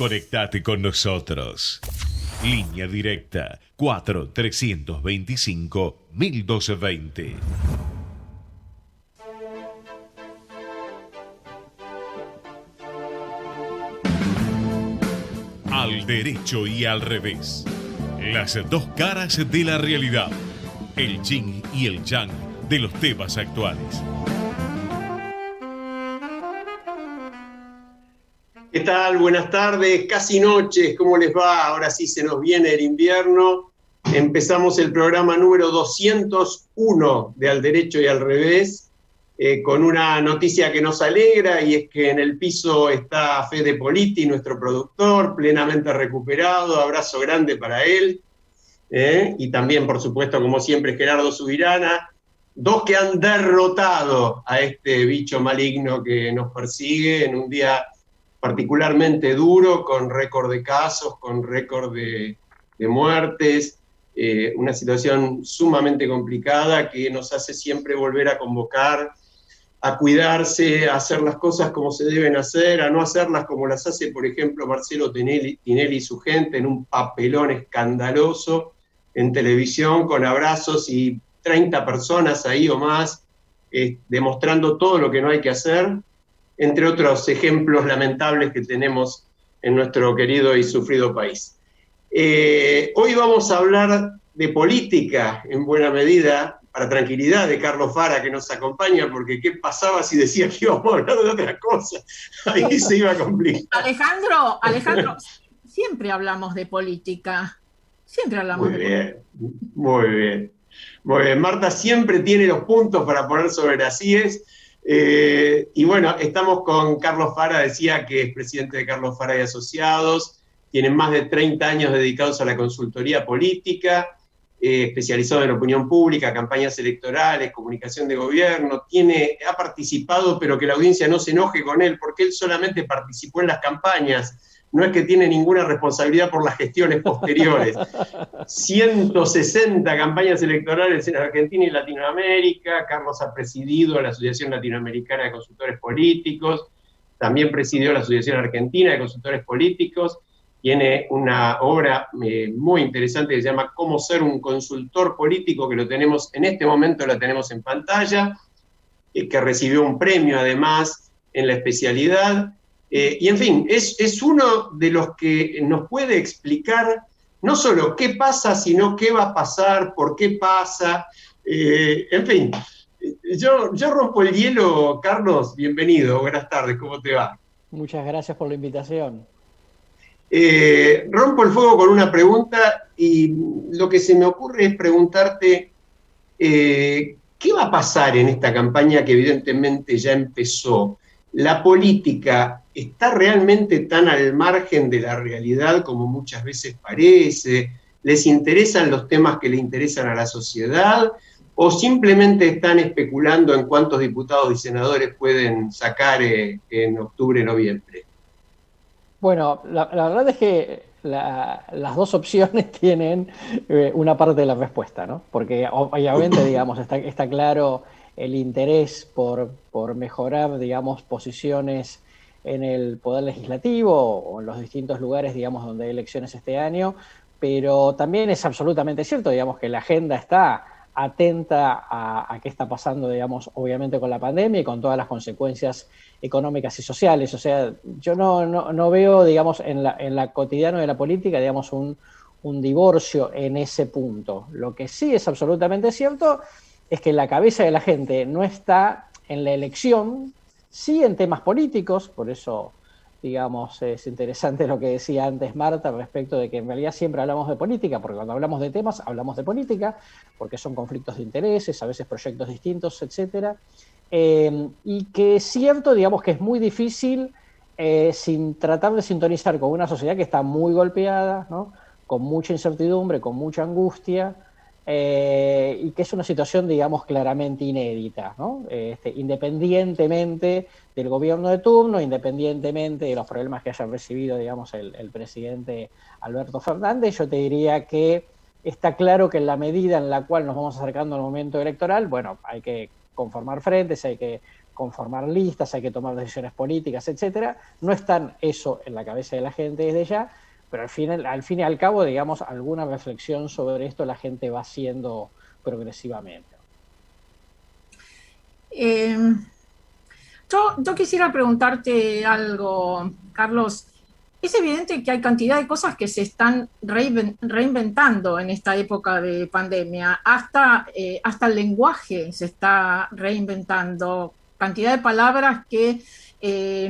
Conectate con nosotros. Línea directa 4-325-1220. Al derecho y al revés. Las dos caras de la realidad. El yin y el yang de los temas actuales. ¿Qué tal? Buenas tardes, casi noches, ¿cómo les va? Ahora sí se nos viene el invierno. Empezamos el programa número 201 de Al Derecho y al Revés, con una noticia que nos alegra, y es que en el piso está Fede Politi, nuestro productor, plenamente recuperado. Abrazo grande para él. Y también, por supuesto, como siempre, Gerardo Subirana. Dos que han derrotado a este bicho maligno que nos persigue en un día particularmente duro, con récord de casos, con récord de muertes, una situación sumamente complicada que nos hace siempre volver a convocar, a cuidarse, a hacer las cosas como se deben hacer, a no hacerlas como las hace, por ejemplo, Marcelo Tinelli y su gente, en un papelón escandaloso en televisión, con abrazos y 30 personas ahí o más, demostrando todo lo que no hay que hacer, entre otros ejemplos lamentables que tenemos en nuestro querido y sufrido país. Hoy vamos a hablar de política, en buena medida, para tranquilidad de Carlos Fara, que nos acompaña, porque ¿qué pasaba si decía que íbamos a hablar de otra cosa? Ahí se iba a complicar. Alejandro, siempre hablamos de política. Siempre hablamos de política. Muy bien. Muy bien. Marta siempre tiene los puntos para poner sobre las IES. Y bueno, estamos con Carlos Fara, decía que es presidente de Carlos Fara y Asociados, tiene más de 30 años dedicados a la consultoría política, especializado en opinión pública, campañas electorales, comunicación de gobierno, ha participado, pero que la audiencia no se enoje con él, porque él solamente participó en las campañas, no es que tiene ninguna responsabilidad por las gestiones posteriores. 160 campañas electorales en Argentina y Latinoamérica. Carlos ha presidido la Asociación Latinoamericana de Consultores Políticos, también presidió la Asociación Argentina de Consultores Políticos. Tiene una obra muy interesante que se llama Cómo ser un consultor político, que lo tenemos en este momento, la tenemos en pantalla, que recibió un premio además en la especialidad. Y en fin, es uno de los que nos puede explicar no solo qué pasa, sino qué va a pasar, por qué pasa. En fin, yo rompo el hielo. Carlos, bienvenido, buenas tardes, ¿cómo te va? Muchas gracias por la invitación. Rompo el fuego con una pregunta, y lo que se me ocurre es preguntarte, ¿qué va a pasar en esta campaña que evidentemente ya empezó? ¿La política está realmente tan al margen de la realidad como muchas veces parece? ¿Les interesan los temas que le interesan a la sociedad? ¿O simplemente están especulando en cuántos diputados y senadores pueden sacar en octubre, noviembre? Bueno, la verdad es que las dos opciones tienen una parte de la respuesta, ¿no? Porque obviamente, digamos, está claro el interés por mejorar, digamos, posiciones en el Poder Legislativo o en los distintos lugares, digamos, donde hay elecciones este año, pero también es absolutamente cierto, digamos, que la agenda está atenta a qué está pasando, digamos, obviamente con la pandemia y con todas las consecuencias económicas y sociales. O sea, yo no veo, digamos, en la cotidiano de la política, digamos, un divorcio en ese punto. Lo que sí es absolutamente cierto es que la cabeza de la gente no está en la elección, sí en temas políticos, por eso, digamos, es interesante lo que decía antes Marta respecto de que en realidad siempre hablamos de política, porque cuando hablamos de temas hablamos de política, porque son conflictos de intereses, a veces proyectos distintos, etcétera. Y que es cierto, digamos, que es muy difícil sin tratar de sintonizar con una sociedad que está muy golpeada, ¿no? Con mucha incertidumbre, con mucha angustia, y que es una situación, digamos, claramente inédita, ¿no? Independientemente del gobierno de turno, independientemente de los problemas que haya recibido, digamos, el presidente Alberto Fernández, yo te diría que está claro que en la medida en la cual nos vamos acercando al momento electoral, bueno, hay que conformar frentes, hay que conformar listas, hay que tomar decisiones políticas, etcétera. No está eso en la cabeza de la gente desde ya, pero al fin y al cabo, digamos, alguna reflexión sobre esto la gente va haciendo progresivamente. Yo quisiera preguntarte algo, Carlos. Es evidente que hay cantidad de cosas que se están reinventando en esta época de pandemia. Hasta el lenguaje se está reinventando. Cantidad de palabras que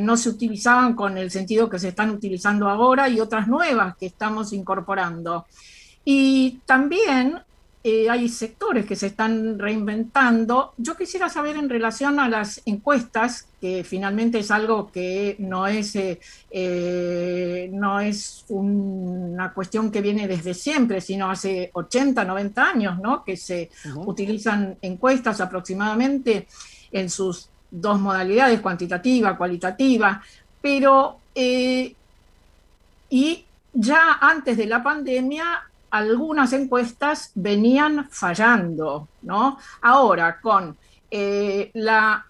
no se utilizaban con el sentido que se están utilizando ahora y otras nuevas que estamos incorporando. Y también hay sectores que se están reinventando. Yo quisiera saber en relación a las encuestas, que finalmente es algo que no es una cuestión que viene desde siempre, sino hace 80, 90 años, ¿no? Que se utilizan encuestas aproximadamente en sus dos modalidades, cuantitativa, cualitativa, pero y ya antes de la pandemia algunas encuestas venían fallando, ¿no? Ahora, con la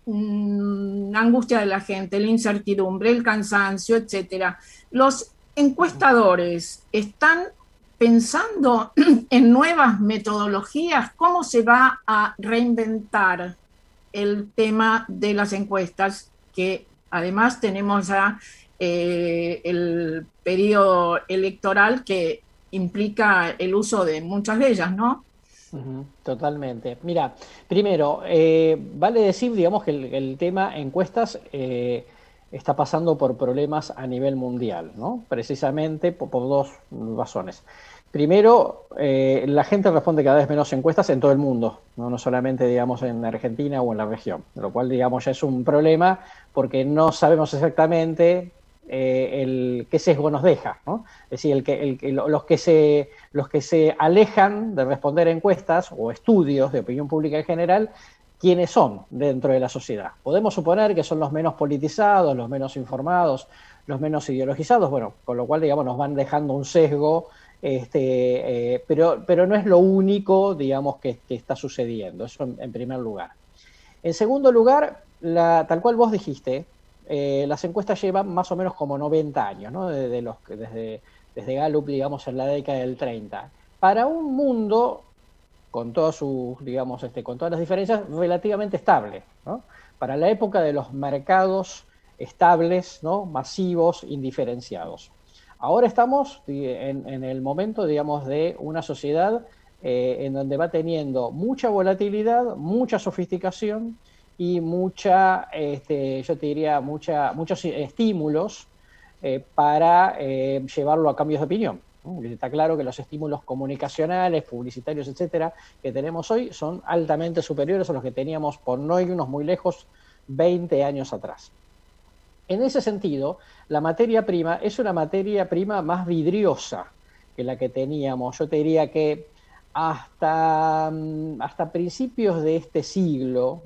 angustia de la gente, la incertidumbre, el cansancio, etcétera, los encuestadores están pensando en nuevas metodologías. ¿Cómo se va a reinventar el tema de las encuestas? Que además tenemos ya el periodo electoral que implica el uso de muchas de ellas, ¿no? Totalmente. Mira, primero, vale decir, digamos, que el tema encuestas está pasando por problemas a nivel mundial, ¿no? Precisamente por dos razones. Primero, la gente responde cada vez menos encuestas en todo el mundo, no solamente, digamos, en Argentina o en la región, lo cual, digamos, ya es un problema porque no sabemos exactamente qué sesgo nos deja, ¿no? Es decir, los que se alejan de responder encuestas o estudios de opinión pública en general, ¿quiénes son dentro de la sociedad? Podemos suponer que son los menos politizados, los menos informados, los menos ideologizados, bueno, con lo cual, digamos, nos van dejando un sesgo, pero no es lo único, digamos, que está sucediendo, eso en primer lugar. En segundo lugar, tal cual vos dijiste, las encuestas llevan más o menos como 90 años, ¿no? Desde Gallup, digamos, en la década del 30. Para un mundo, con todas sus, digamos, con todas las diferencias, relativamente estable, ¿no? Para la época de los mercados estables, ¿no? Masivos, indiferenciados. Ahora estamos en el momento, digamos, de una sociedad en donde va teniendo mucha volatilidad, mucha sofisticación y yo te diría, muchos estímulos para llevarlo a cambios de opinión. Está claro que los estímulos comunicacionales, publicitarios, etcétera, que tenemos hoy son altamente superiores a los que teníamos, por no irnos muy lejos, 20 años atrás. En ese sentido, la materia prima es una materia prima más vidriosa que la que teníamos. Yo te diría que hasta principios de este siglo,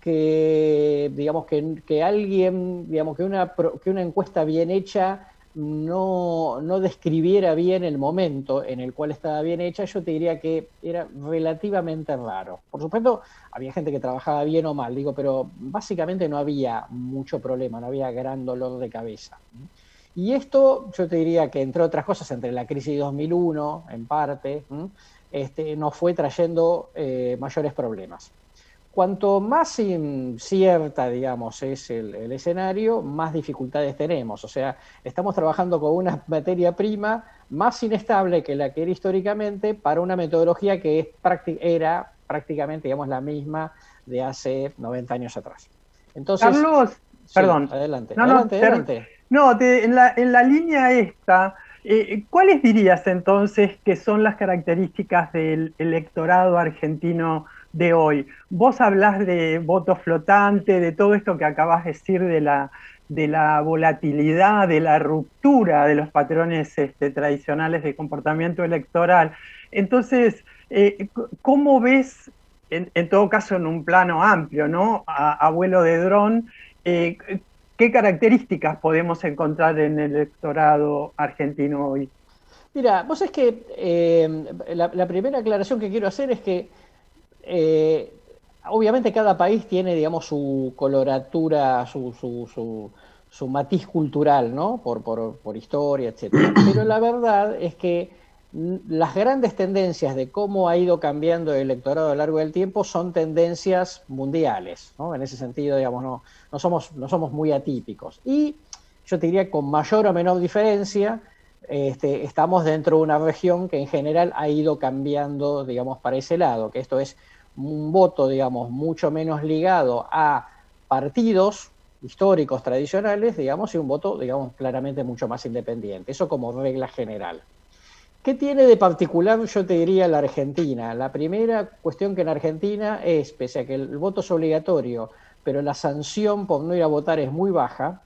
digamos que alguien, digamos que una encuesta bien hecha no describiera bien el momento en el cual estaba bien hecha, yo te diría que era relativamente raro. Por supuesto, había gente que trabajaba bien o mal, pero básicamente no había mucho problema, no había gran dolor de cabeza. Y esto, yo te diría que, entre otras cosas, entre la crisis de 2001, en parte, nos fue trayendo mayores problemas. Cuanto más incierta, digamos, es el escenario, más dificultades tenemos. O sea, estamos trabajando con una materia prima más inestable que la que era históricamente para una metodología que era prácticamente, digamos, la misma de hace 90 años atrás. Entonces, Carlos, sí, perdón. Adelante. En la línea esta, ¿cuáles dirías entonces que son las características del electorado argentino de hoy? Vos hablás de voto flotante, de todo esto que acabas de decir de la volatilidad, de la ruptura de los patrones tradicionales de comportamiento electoral. Entonces, ¿cómo ves, en todo caso en un plano amplio, ¿no? A vuelo de dron, qué características podemos encontrar en el electorado argentino hoy? Mira, vos es que la primera aclaración que quiero hacer es que obviamente cada país tiene, digamos, su coloratura, su matiz cultural, ¿no? Por historia, etcétera. Pero la verdad es que las grandes tendencias de cómo ha ido cambiando el electorado a lo largo del tiempo son tendencias mundiales, ¿no? En ese sentido, digamos, no somos muy atípicos. Y yo te diría con mayor o menor diferencia, estamos dentro de una región que en general ha ido cambiando, digamos, para ese lado, que esto es un voto, digamos, mucho menos ligado a partidos históricos, tradicionales, digamos, y un voto, digamos, claramente mucho más independiente. Eso como regla general. ¿Qué tiene de particular, yo te diría, la Argentina? La primera cuestión que en Argentina es, pese a que el voto es obligatorio, pero la sanción por no ir a votar es muy baja,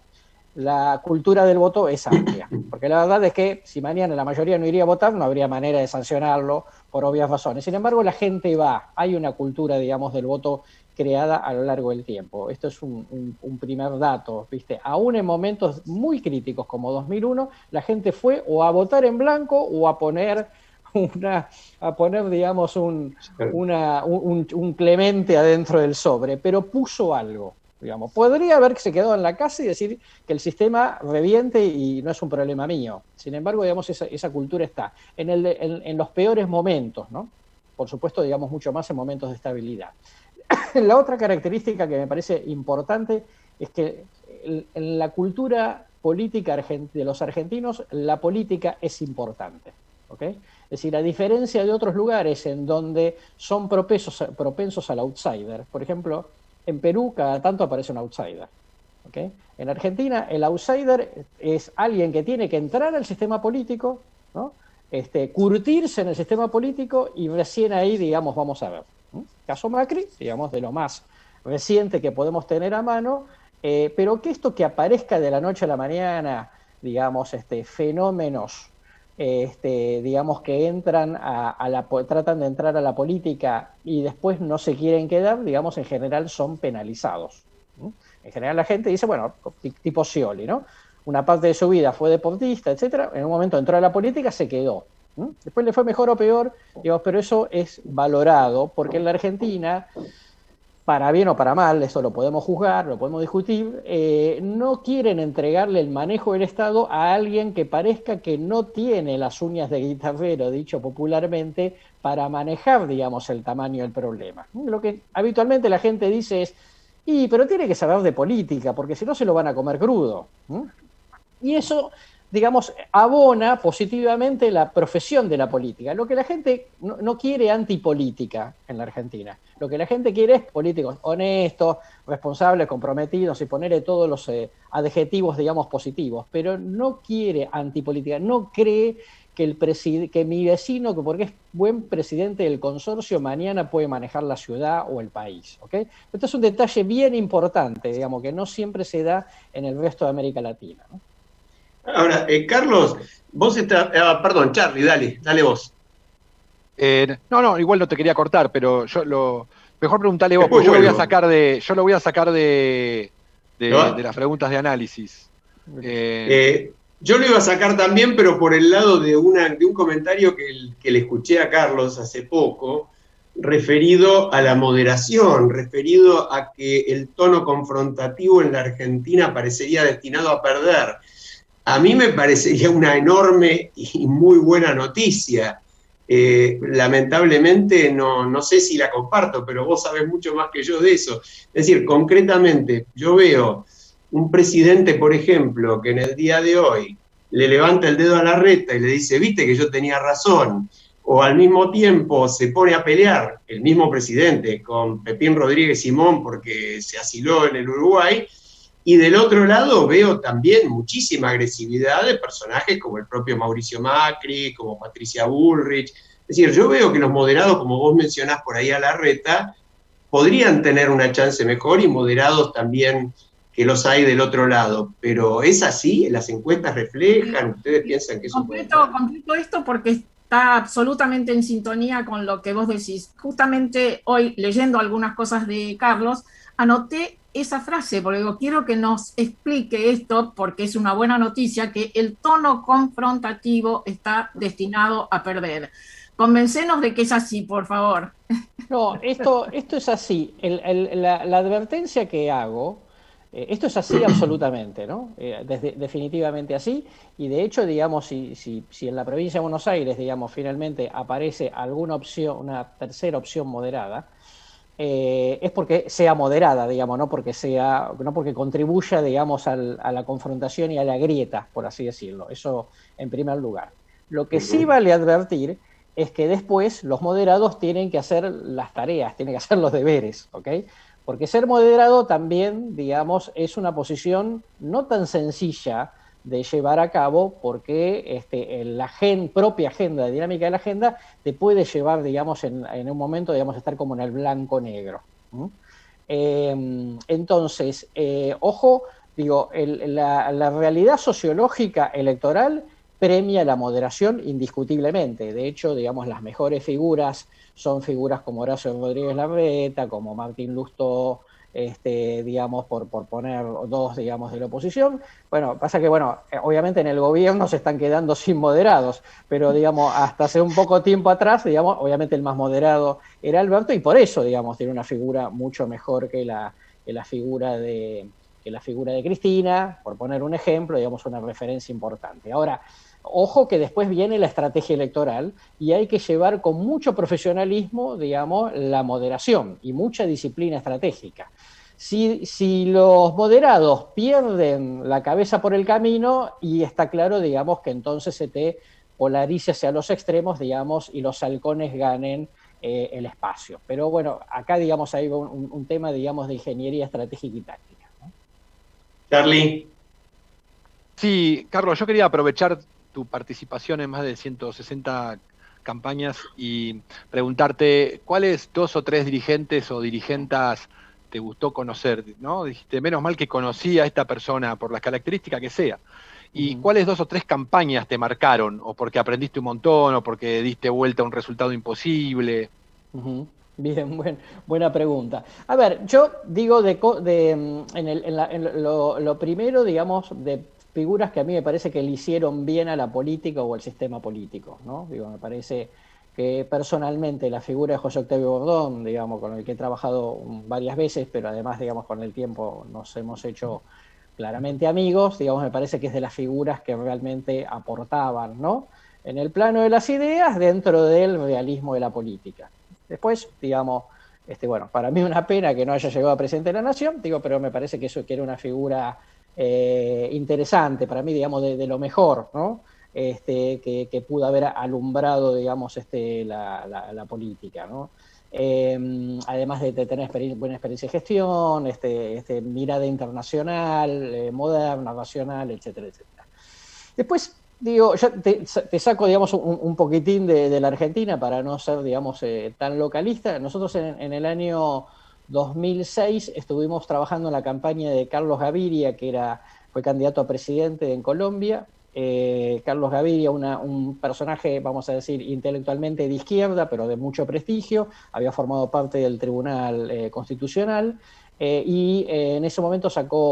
la cultura del voto es amplia. Porque la verdad es que si mañana la mayoría no iría a votar, no habría manera de sancionarlo por obvias razones. Sin embargo, la gente va. Hay una cultura, digamos, del voto creada a lo largo del tiempo. Esto es un primer dato, ¿viste? Aún en momentos muy críticos como 2001, la gente fue o a votar en blanco o a poner digamos, un clemente adentro del sobre, pero puso algo. Digamos, podría haberse quedado en la casa y decir que el sistema reviente y no es un problema mío. Sin embargo, digamos, esa cultura está en los peores momentos, ¿no? Por supuesto, digamos, mucho más en momentos de estabilidad. La otra característica que me parece importante es que en la cultura política de los argentinos, la política es importante, ¿ok? Es decir, a diferencia de otros lugares en donde son propensos al outsider, por ejemplo, en Perú cada tanto aparece un outsider, ¿okay? En Argentina el outsider es alguien que tiene que entrar al sistema político, ¿no? Curtirse en el sistema político y recién ahí, digamos, vamos a ver. Caso Macri, digamos, de lo más reciente que podemos tener a mano, pero que esto que aparezca de la noche a la mañana, digamos, fenómenos, digamos, que entran tratan de entrar a la política y después no se quieren quedar, digamos, en general son penalizados. En general la gente dice, bueno, tipo Scioli, ¿no? Una parte de su vida fue deportista, etcétera, en un momento entró a la política, se quedó. Después le fue mejor o peor, digamos, pero eso es valorado, porque en la Argentina, para bien o para mal, eso lo podemos juzgar, lo podemos discutir, no quieren entregarle el manejo del Estado a alguien que parezca que no tiene las uñas de guitarrero, dicho popularmente, para manejar, digamos, el tamaño del problema. Lo que habitualmente la gente dice es, pero tiene que saber de política, porque si no se lo van a comer crudo. Y eso, digamos, abona positivamente la profesión de la política. Lo que la gente no quiere antipolítica en la Argentina. Lo que la gente quiere es políticos honestos, responsables, comprometidos y ponerle todos los adjetivos, digamos, positivos. Pero no quiere antipolítica, no cree que mi vecino, que porque es buen presidente del consorcio, mañana puede manejar la ciudad o el país. ¿Okay? Esto es un detalle bien importante, digamos, que no siempre se da en el resto de América Latina, ¿no? Ahora, Carlos, vos estás... perdón, Charlie, dale vos. No, igual no te quería cortar, pero mejor preguntale vos, porque yo lo voy a sacar de las preguntas de análisis. Yo lo iba a sacar también, pero por el lado de un comentario que le escuché a Carlos hace poco, referido a la moderación, referido a que el tono confrontativo en la Argentina parecería destinado a perder. A mí me parecería una enorme y muy buena noticia. Lamentablemente no sé si la comparto, pero vos sabés mucho más que yo de eso. Es decir, concretamente, yo veo un presidente, por ejemplo, que en el día de hoy le levanta el dedo a Larreta y le dice, viste que yo tenía razón, o al mismo tiempo se pone a pelear, el mismo presidente, con Pepín Rodríguez Simón porque se asiló en el Uruguay. Y del otro lado veo también muchísima agresividad de personajes como el propio Mauricio Macri, como Patricia Bullrich. Es decir, yo veo que los moderados, como vos mencionás por ahí a Larreta, podrían tener una chance mejor y moderados también que los hay del otro lado. Pero ¿es así? ¿Las encuestas reflejan? ¿Ustedes piensan que eso completo esto porque está absolutamente en sintonía con lo que vos decís. Justamente hoy, leyendo algunas cosas de Carlos, anoté esa frase, porque quiero que nos explique esto, porque es una buena noticia, que el tono confrontativo está destinado a perder. Convencenos de que es así, por favor. No, esto es así. La advertencia que hago, esto es así absolutamente, ¿no? Definitivamente así. Y de hecho, digamos, si en la provincia de Buenos Aires, digamos, finalmente aparece alguna opción, una tercera opción moderada, es porque sea moderada, digamos, no porque contribuya, digamos, a la confrontación y a la grieta, por así decirlo. Eso en primer lugar. Lo que sí vale advertir es que después los moderados tienen que hacer las tareas, tienen que hacer los deberes, ¿ok? Porque ser moderado también, digamos, es una posición no tan sencilla de llevar a cabo, porque la propia agenda, la dinámica de la agenda, te puede llevar, digamos, en un momento, digamos, a estar como en el blanco-negro. Entonces, ojo, digo, la realidad sociológica electoral premia la moderación indiscutiblemente. De hecho, digamos, las mejores figuras son figuras como Horacio Rodríguez Larreta, como Martín Lustó, digamos, por poner dos, digamos, de la oposición. Bueno, pasa que, bueno, obviamente en el gobierno se están quedando sin moderados, pero, digamos, hasta hace un poco tiempo atrás, digamos, obviamente el más moderado era Alberto, y por eso, digamos, tiene una figura mucho mejor que la figura de Cristina, por poner un ejemplo, digamos, una referencia importante. Ahora, ojo que después viene la estrategia electoral y hay que llevar con mucho profesionalismo, digamos, la moderación y mucha disciplina estratégica. Si los moderados pierden la cabeza por el camino, y está claro, digamos, que entonces se te polarice hacia los extremos, digamos, y los halcones ganen el espacio. Pero bueno, acá, digamos, hay un tema, digamos, de ingeniería estratégica y táctica, ¿no? Charlie. Sí, Carlos, yo quería aprovechar tu participación en más de 160 campañas y preguntarte cuáles 2 o 3 dirigentes o dirigentas te gustó conocer, ¿no? Dijiste, menos mal que conocí a esta persona por las características que sea. ¿Y cuáles 2 o 3 campañas te marcaron? ¿O porque aprendiste un montón, o porque diste vuelta a un resultado imposible? Bien, buena pregunta. A ver, yo digo lo primero, digamos, de figuras que a mí me parece que le hicieron bien a la política o al sistema político, ¿no? Digo, me parece que personalmente la figura de José Octavio Bordón, digamos, con el que he trabajado varias veces, pero además, digamos, con el tiempo nos hemos hecho claramente amigos, digamos, me parece que es de las figuras que realmente aportaban, ¿no?, en el plano de las ideas dentro del realismo de la política. Después, digamos, bueno, para mí una pena que no haya llegado a presidente de la Nación, digo, pero me parece que eso, que era una figura interesante, para mí, digamos, de lo mejor, ¿no?, que pudo haber alumbrado, digamos, la política, ¿no? Además de tener buena experiencia de gestión, mirada internacional, moderna, racional, etcétera, etcétera. Después, digo, ya te saco, digamos, un poquitín de la Argentina para no ser, digamos, tan localista. Nosotros en el año 2006 estuvimos trabajando en la campaña de Carlos Gaviria, que fue candidato a presidente en Colombia. Carlos Gaviria, un personaje, vamos a decir, intelectualmente de izquierda, pero de mucho prestigio, había formado parte del Tribunal Constitucional, y en ese momento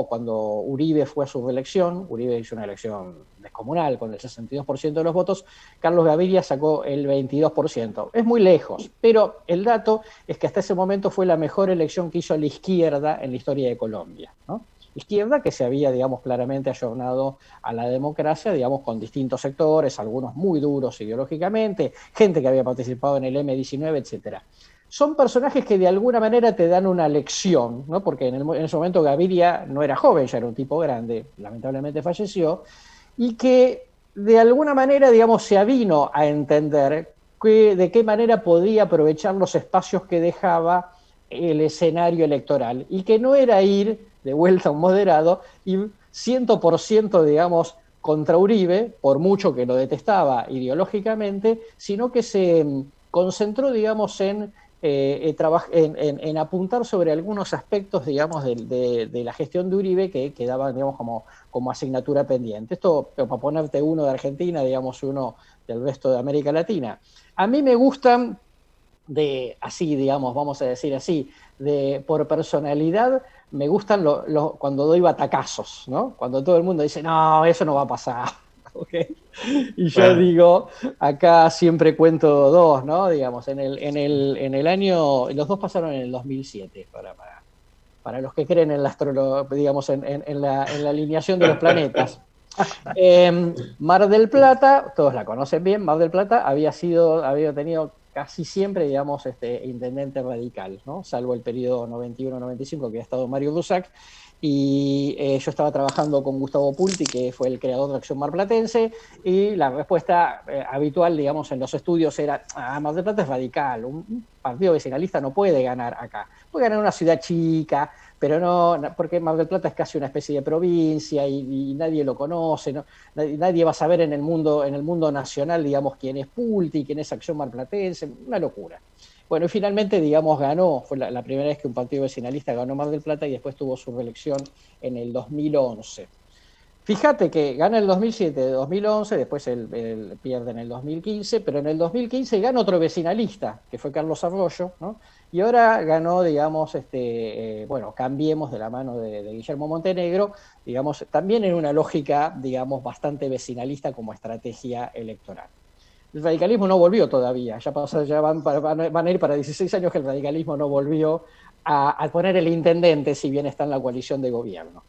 cuando Uribe fue a su reelección, Uribe hizo una elección descomunal con el 62% de los votos, Carlos Gaviria sacó el 22%. Es muy lejos, pero el dato es que hasta ese momento fue la mejor elección que hizo la izquierda en la historia de Colombia, ¿no? Izquierda que se había, digamos, claramente ayornado a la democracia, digamos, con distintos sectores, algunos muy duros ideológicamente, gente que había participado en el M-19, etcétera. Son personajes que de alguna manera te dan una lección, ¿no? Porque en ese momento Gaviria no era joven, ya era un tipo grande, lamentablemente falleció, y que de alguna manera, digamos, se avino a entender de qué manera podía aprovechar los espacios que dejaba el escenario electoral, y que no era ir de vuelta a un moderado y 100%, digamos, contra Uribe, por mucho que lo detestaba ideológicamente, sino que se concentró, digamos, en apuntar sobre algunos aspectos, digamos, de la gestión de Uribe que quedaban, digamos, como asignatura pendiente. Esto, para ponerte uno de Argentina, digamos, uno del resto de América Latina. A mí me gustan así, digamos, vamos a decir así, por personalidad, me gustan cuando doy batacazos, ¿no? Cuando todo el mundo dice, no, eso no va a pasar. ¿okay? Y yo digo, acá siempre cuento dos, ¿no? Digamos, en el año, los dos pasaron en el 2007, para los que creen en la digamos, en la alineación de los planetas. Mar del Plata, todos la conocen bien, Mar del Plata había tenido casi siempre, digamos, intendente radical, ¿no? Salvo el periodo 91-95 que había estado Mario Dusac, y yo estaba trabajando con Gustavo Pulti, que fue el creador de Acción Marplatense, y la respuesta habitual, digamos, en los estudios era: Mar del Plata es radical, un partido vecinalista no puede ganar acá, puede ganar una ciudad chica, pero no, porque Mar del Plata es casi una especie de provincia y nadie lo conoce, ¿no? Nadie va a saber en el mundo nacional, digamos, quién es Pulti, quién es Acción Marplatense, una locura. Bueno, y finalmente, digamos, fue la primera vez que un partido vecinalista ganó Mar del Plata, y después tuvo su reelección en el 2011. Fíjate que gana el 2007, 2011, después pierde en el 2015, pero en el 2015 gana otro vecinalista, que fue Carlos Arroyo, ¿no? Y ahora ganó, digamos, Cambiemos, de la mano de Guillermo Montenegro, digamos, también en una lógica, digamos, bastante vecinalista como estrategia electoral. El radicalismo no volvió todavía, ya van a ir para 16 años que el radicalismo no volvió a poner el intendente, si bien está en la coalición de gobierno.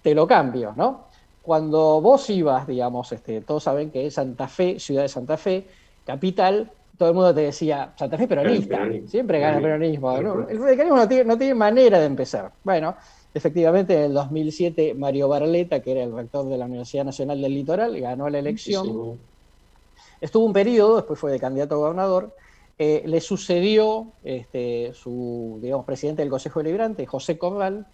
Te lo cambio, ¿no? Cuando vos ibas, digamos, todos saben que Santa Fe, ciudad de Santa Fe, capital, todo el mundo te decía, Santa Fe peronista, siempre gana el peronismo, ¿no? El radicalismo no tiene manera de empezar. Bueno, efectivamente, en el 2007, Mario Barletta, que era el rector de la Universidad Nacional del Litoral, ganó la elección. Sí. Estuvo un periodo, después fue de candidato a gobernador. Le sucedió su, digamos, presidente del Consejo Deliberante, José Corral.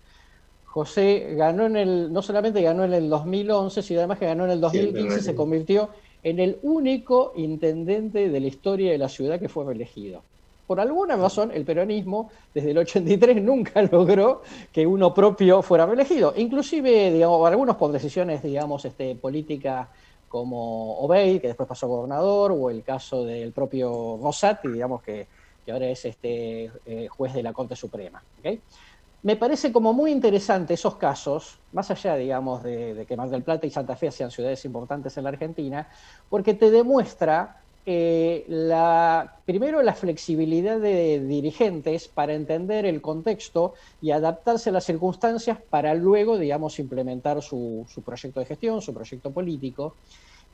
José ganó no solamente ganó en el 2011, sino además que ganó en el 2015, sí, se convirtió en el único intendente de la historia de la ciudad que fue reelegido. Por alguna razón, el peronismo, desde el 83, nunca logró que uno propio fuera reelegido. Inclusive, digamos, algunos por decisiones, digamos, políticas, como Obey, que después pasó a gobernador, o el caso del propio Rosati, digamos, que ahora es juez de la Corte Suprema. ¿Okay? Me parece como muy interesante esos casos, más allá, digamos, de que Mar del Plata y Santa Fe sean ciudades importantes en la Argentina, porque te demuestra primero la flexibilidad de dirigentes para entender el contexto y adaptarse a las circunstancias para luego, digamos, implementar su proyecto de gestión, su proyecto político,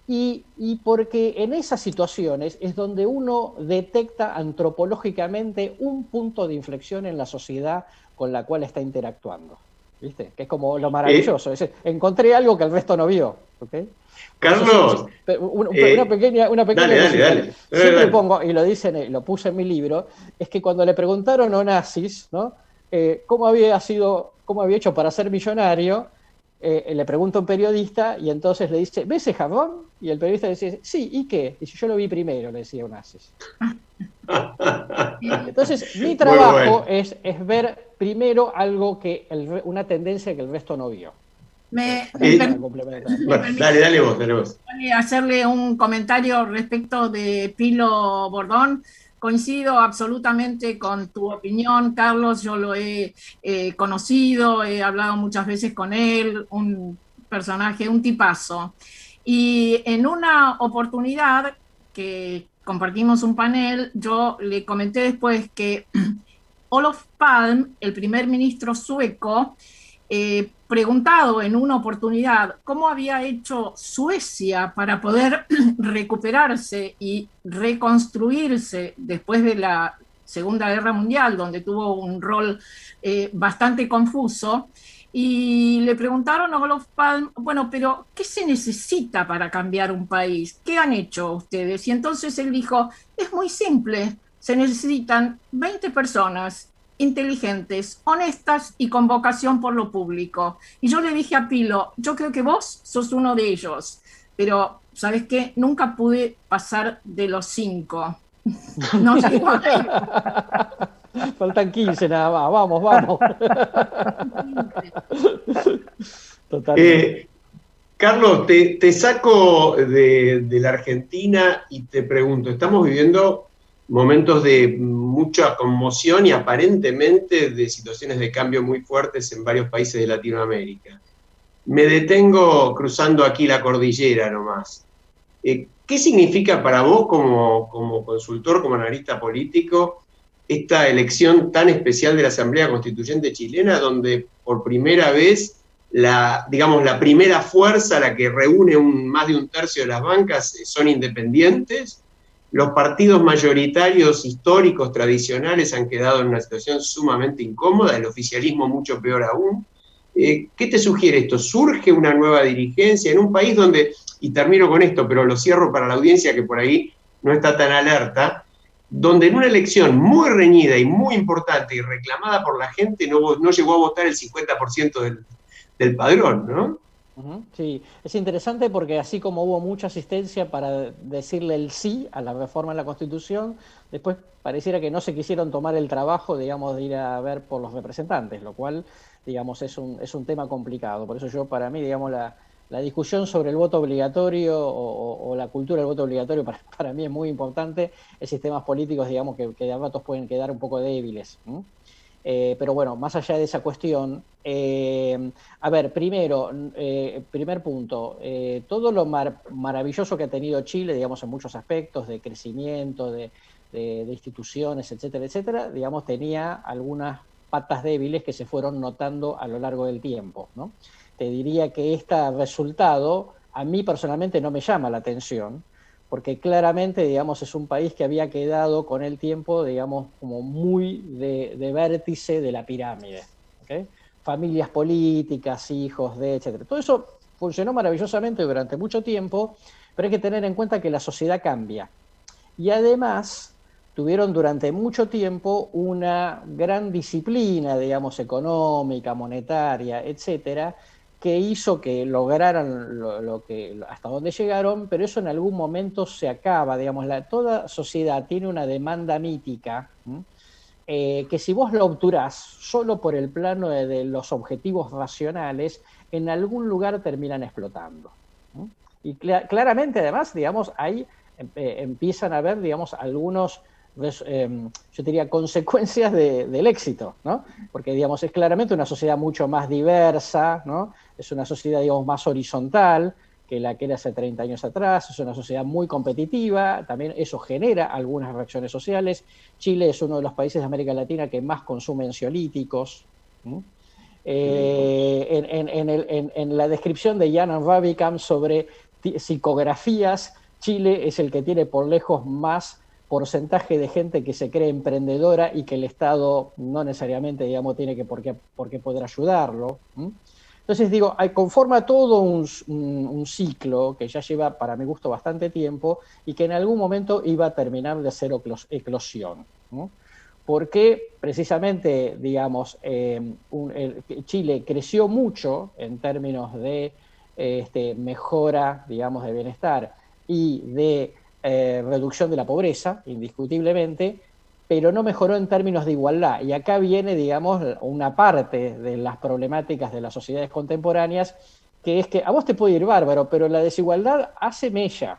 y porque en esas situaciones es donde uno detecta antropológicamente un punto de inflexión en la sociedad con la cual está interactuando, ¿viste? Que es como lo maravilloso, es decir, encontré algo que el resto no vio, ¿okay? Carlos, una pequeña dale. Siempre pongo, y lo puse en mi libro, es que cuando le preguntaron a Onassis, ¿no? ¿Cómo había hecho para ser millonario? Le pregunta a un periodista y entonces le dice, ¿ves ese jarrón? Y el periodista le dice, sí, ¿y qué? Dice, yo lo vi primero, le decía Onassis. Entonces, mi trabajo es ver primero algo una tendencia que el resto no vio. Dale vos. Hacerle un comentario respecto de Pilo Bordón. Coincido absolutamente con tu opinión, Carlos. Yo lo he conocido, he hablado muchas veces con él, un personaje, un tipazo. Y en una oportunidad que compartimos un panel, yo le comenté después que Olof Palme, el primer ministro sueco, preguntado en una oportunidad cómo había hecho Suecia para poder recuperarse y reconstruirse después de la Segunda Guerra Mundial, donde tuvo un rol bastante confuso, y le preguntaron a Olof Palme, bueno, pero ¿qué se necesita para cambiar un país? ¿Qué han hecho ustedes? Y entonces él dijo, es muy simple, se necesitan 20 personas inteligentes, honestas y con vocación por lo público. Y yo le dije a Pilo, yo creo que vos sos uno de ellos, pero ¿sabes qué? Nunca pude pasar de los 5. No llegó a ahí. Faltan 15 nada más, vamos. Totalmente. Carlos, te saco de la Argentina y te pregunto, estamos viviendo momentos de mucha conmoción y aparentemente de situaciones de cambio muy fuertes en varios países de Latinoamérica. Me detengo cruzando aquí la cordillera nomás. ¿Qué significa para vos como consultor, como analista político, esta elección tan especial de la Asamblea Constituyente chilena, donde por primera vez digamos, la primera fuerza, la que reúne más de un tercio de las bancas, son independientes? Los partidos mayoritarios históricos, tradicionales, han quedado en una situación sumamente incómoda, el oficialismo mucho peor aún. ¿Qué te sugiere esto? ¿Surge una nueva dirigencia en un país donde, y termino con esto, pero lo cierro para la audiencia que por ahí no está tan alerta, donde en una elección muy reñida y muy importante y reclamada por la gente no llegó a votar el 50% del padrón, ¿no? Sí, es interesante porque así como hubo mucha asistencia para decirle el sí a la reforma en la Constitución, después pareciera que no se quisieron tomar el trabajo, digamos, de ir a ver por los representantes, lo cual, digamos, es un tema complicado. Por eso para mí, digamos, la discusión sobre el voto obligatorio o la cultura del voto obligatorio para mí es muy importante. En sistemas políticos, digamos, que de ratos pueden quedar un poco débiles. Pero bueno, más allá de esa cuestión, a ver, primer punto, todo lo maravilloso que ha tenido Chile, digamos, en muchos aspectos, de crecimiento, de instituciones, etcétera, digamos, tenía algunas patas débiles que se fueron notando a lo largo del tiempo, ¿no? Te diría que este resultado a mí personalmente no me llama la atención, porque claramente, digamos, es un país que había quedado con el tiempo, digamos, como muy de vértice de la pirámide, ¿okay? Familias políticas, hijos de, etcétera. Todo eso funcionó maravillosamente durante mucho tiempo, pero hay que tener en cuenta que la sociedad cambia. Y además tuvieron durante mucho tiempo una gran disciplina, digamos, económica, monetaria, etcétera, que hizo que lograran hasta donde llegaron, pero eso en algún momento se acaba, digamos, toda sociedad tiene una demanda mítica, que si vos la obturás solo por el plano de los objetivos racionales, en algún lugar terminan explotando. Y claramente, además, digamos, ahí empiezan a haber, digamos, algunos, yo diría, consecuencias del éxito, ¿no? Porque, digamos, es claramente una sociedad mucho más diversa, ¿no? Es una sociedad, digamos, más horizontal que la que era hace 30 años atrás, es una sociedad muy competitiva, también eso genera algunas reacciones sociales. Chile es uno de los países de América Latina que más consume ansiolíticos. En la descripción de Jan Rabikam sobre psicografías, Chile es el que tiene por lejos más porcentaje de gente que se cree emprendedora y que el Estado no necesariamente, digamos, tiene por qué poder ayudarlo. Entonces, digo, conforma todo un ciclo que ya lleva, para mi gusto, bastante tiempo y que en algún momento iba a terminar de ser eclosión, ¿no? Porque precisamente, digamos, Chile creció mucho en términos de mejora, digamos, de bienestar y de reducción de la pobreza, indiscutiblemente, pero no mejoró en términos de igualdad. Y acá viene, digamos, una parte de las problemáticas de las sociedades contemporáneas, que es que a vos te puede ir bárbaro, pero la desigualdad hace mella.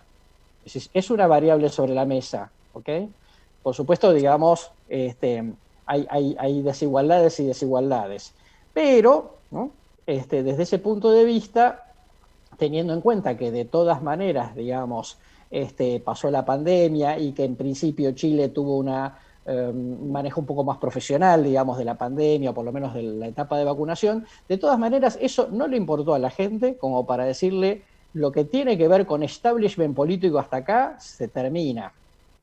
Es una variable sobre la mesa, ¿ok? Por supuesto, digamos, hay desigualdades y desigualdades. Pero, ¿no? Desde ese punto de vista, teniendo en cuenta que de todas maneras, digamos, pasó la pandemia y que en principio Chile tuvo un manejo un poco más profesional, digamos, de la pandemia, o por lo menos de la etapa de vacunación, de todas maneras eso no le importó a la gente como para decirle lo que tiene que ver con establishment político hasta acá se termina,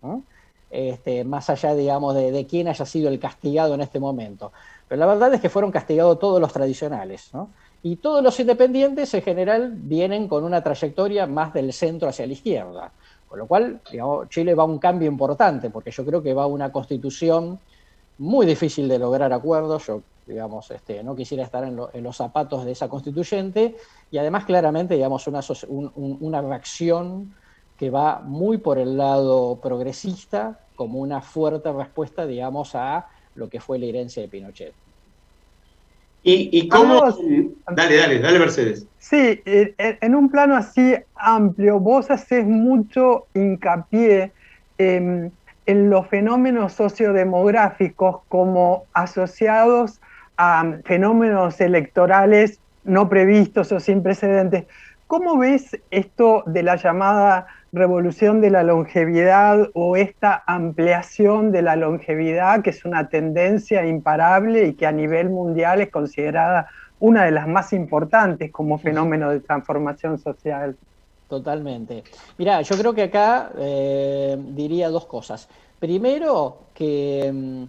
¿no? Más allá, digamos, de quién haya sido el castigado en este momento. Pero la verdad es que fueron castigados todos los tradicionales, ¿no? Y todos los independientes en general vienen con una trayectoria más del centro hacia la izquierda. Con lo cual, digamos, Chile va a un cambio importante, porque yo creo que va a una constitución muy difícil de lograr acuerdos. Yo, digamos, no quisiera estar en los zapatos de esa constituyente, y además claramente, digamos, una reacción que va muy por el lado progresista, como una fuerte respuesta, digamos, a lo que fue la herencia de Pinochet. ¿Y cómo? Dale, Mercedes. Sí, en un plano así amplio, vos haces mucho hincapié en los fenómenos sociodemográficos como asociados a fenómenos electorales no previstos o sin precedentes. ¿Cómo ves esto de la llamada revolución de la longevidad o esta ampliación de la longevidad, que es una tendencia imparable y que a nivel mundial es considerada una de las más importantes como fenómeno de transformación social? Totalmente. Mirá, yo creo que acá diría dos cosas. Primero, que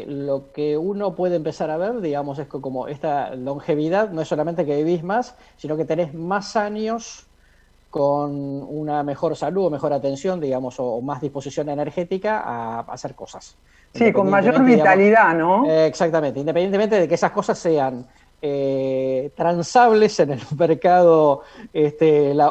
lo que uno puede empezar a ver, digamos, es que como esta longevidad no es solamente que vivís más, sino que tenés más años con una mejor salud o mejor atención, digamos, o más disposición energética a hacer cosas. Sí, con mayor Independientemente, vitalidad, ¿no? exactamente, independientemente de que esas cosas sean transables en el mercado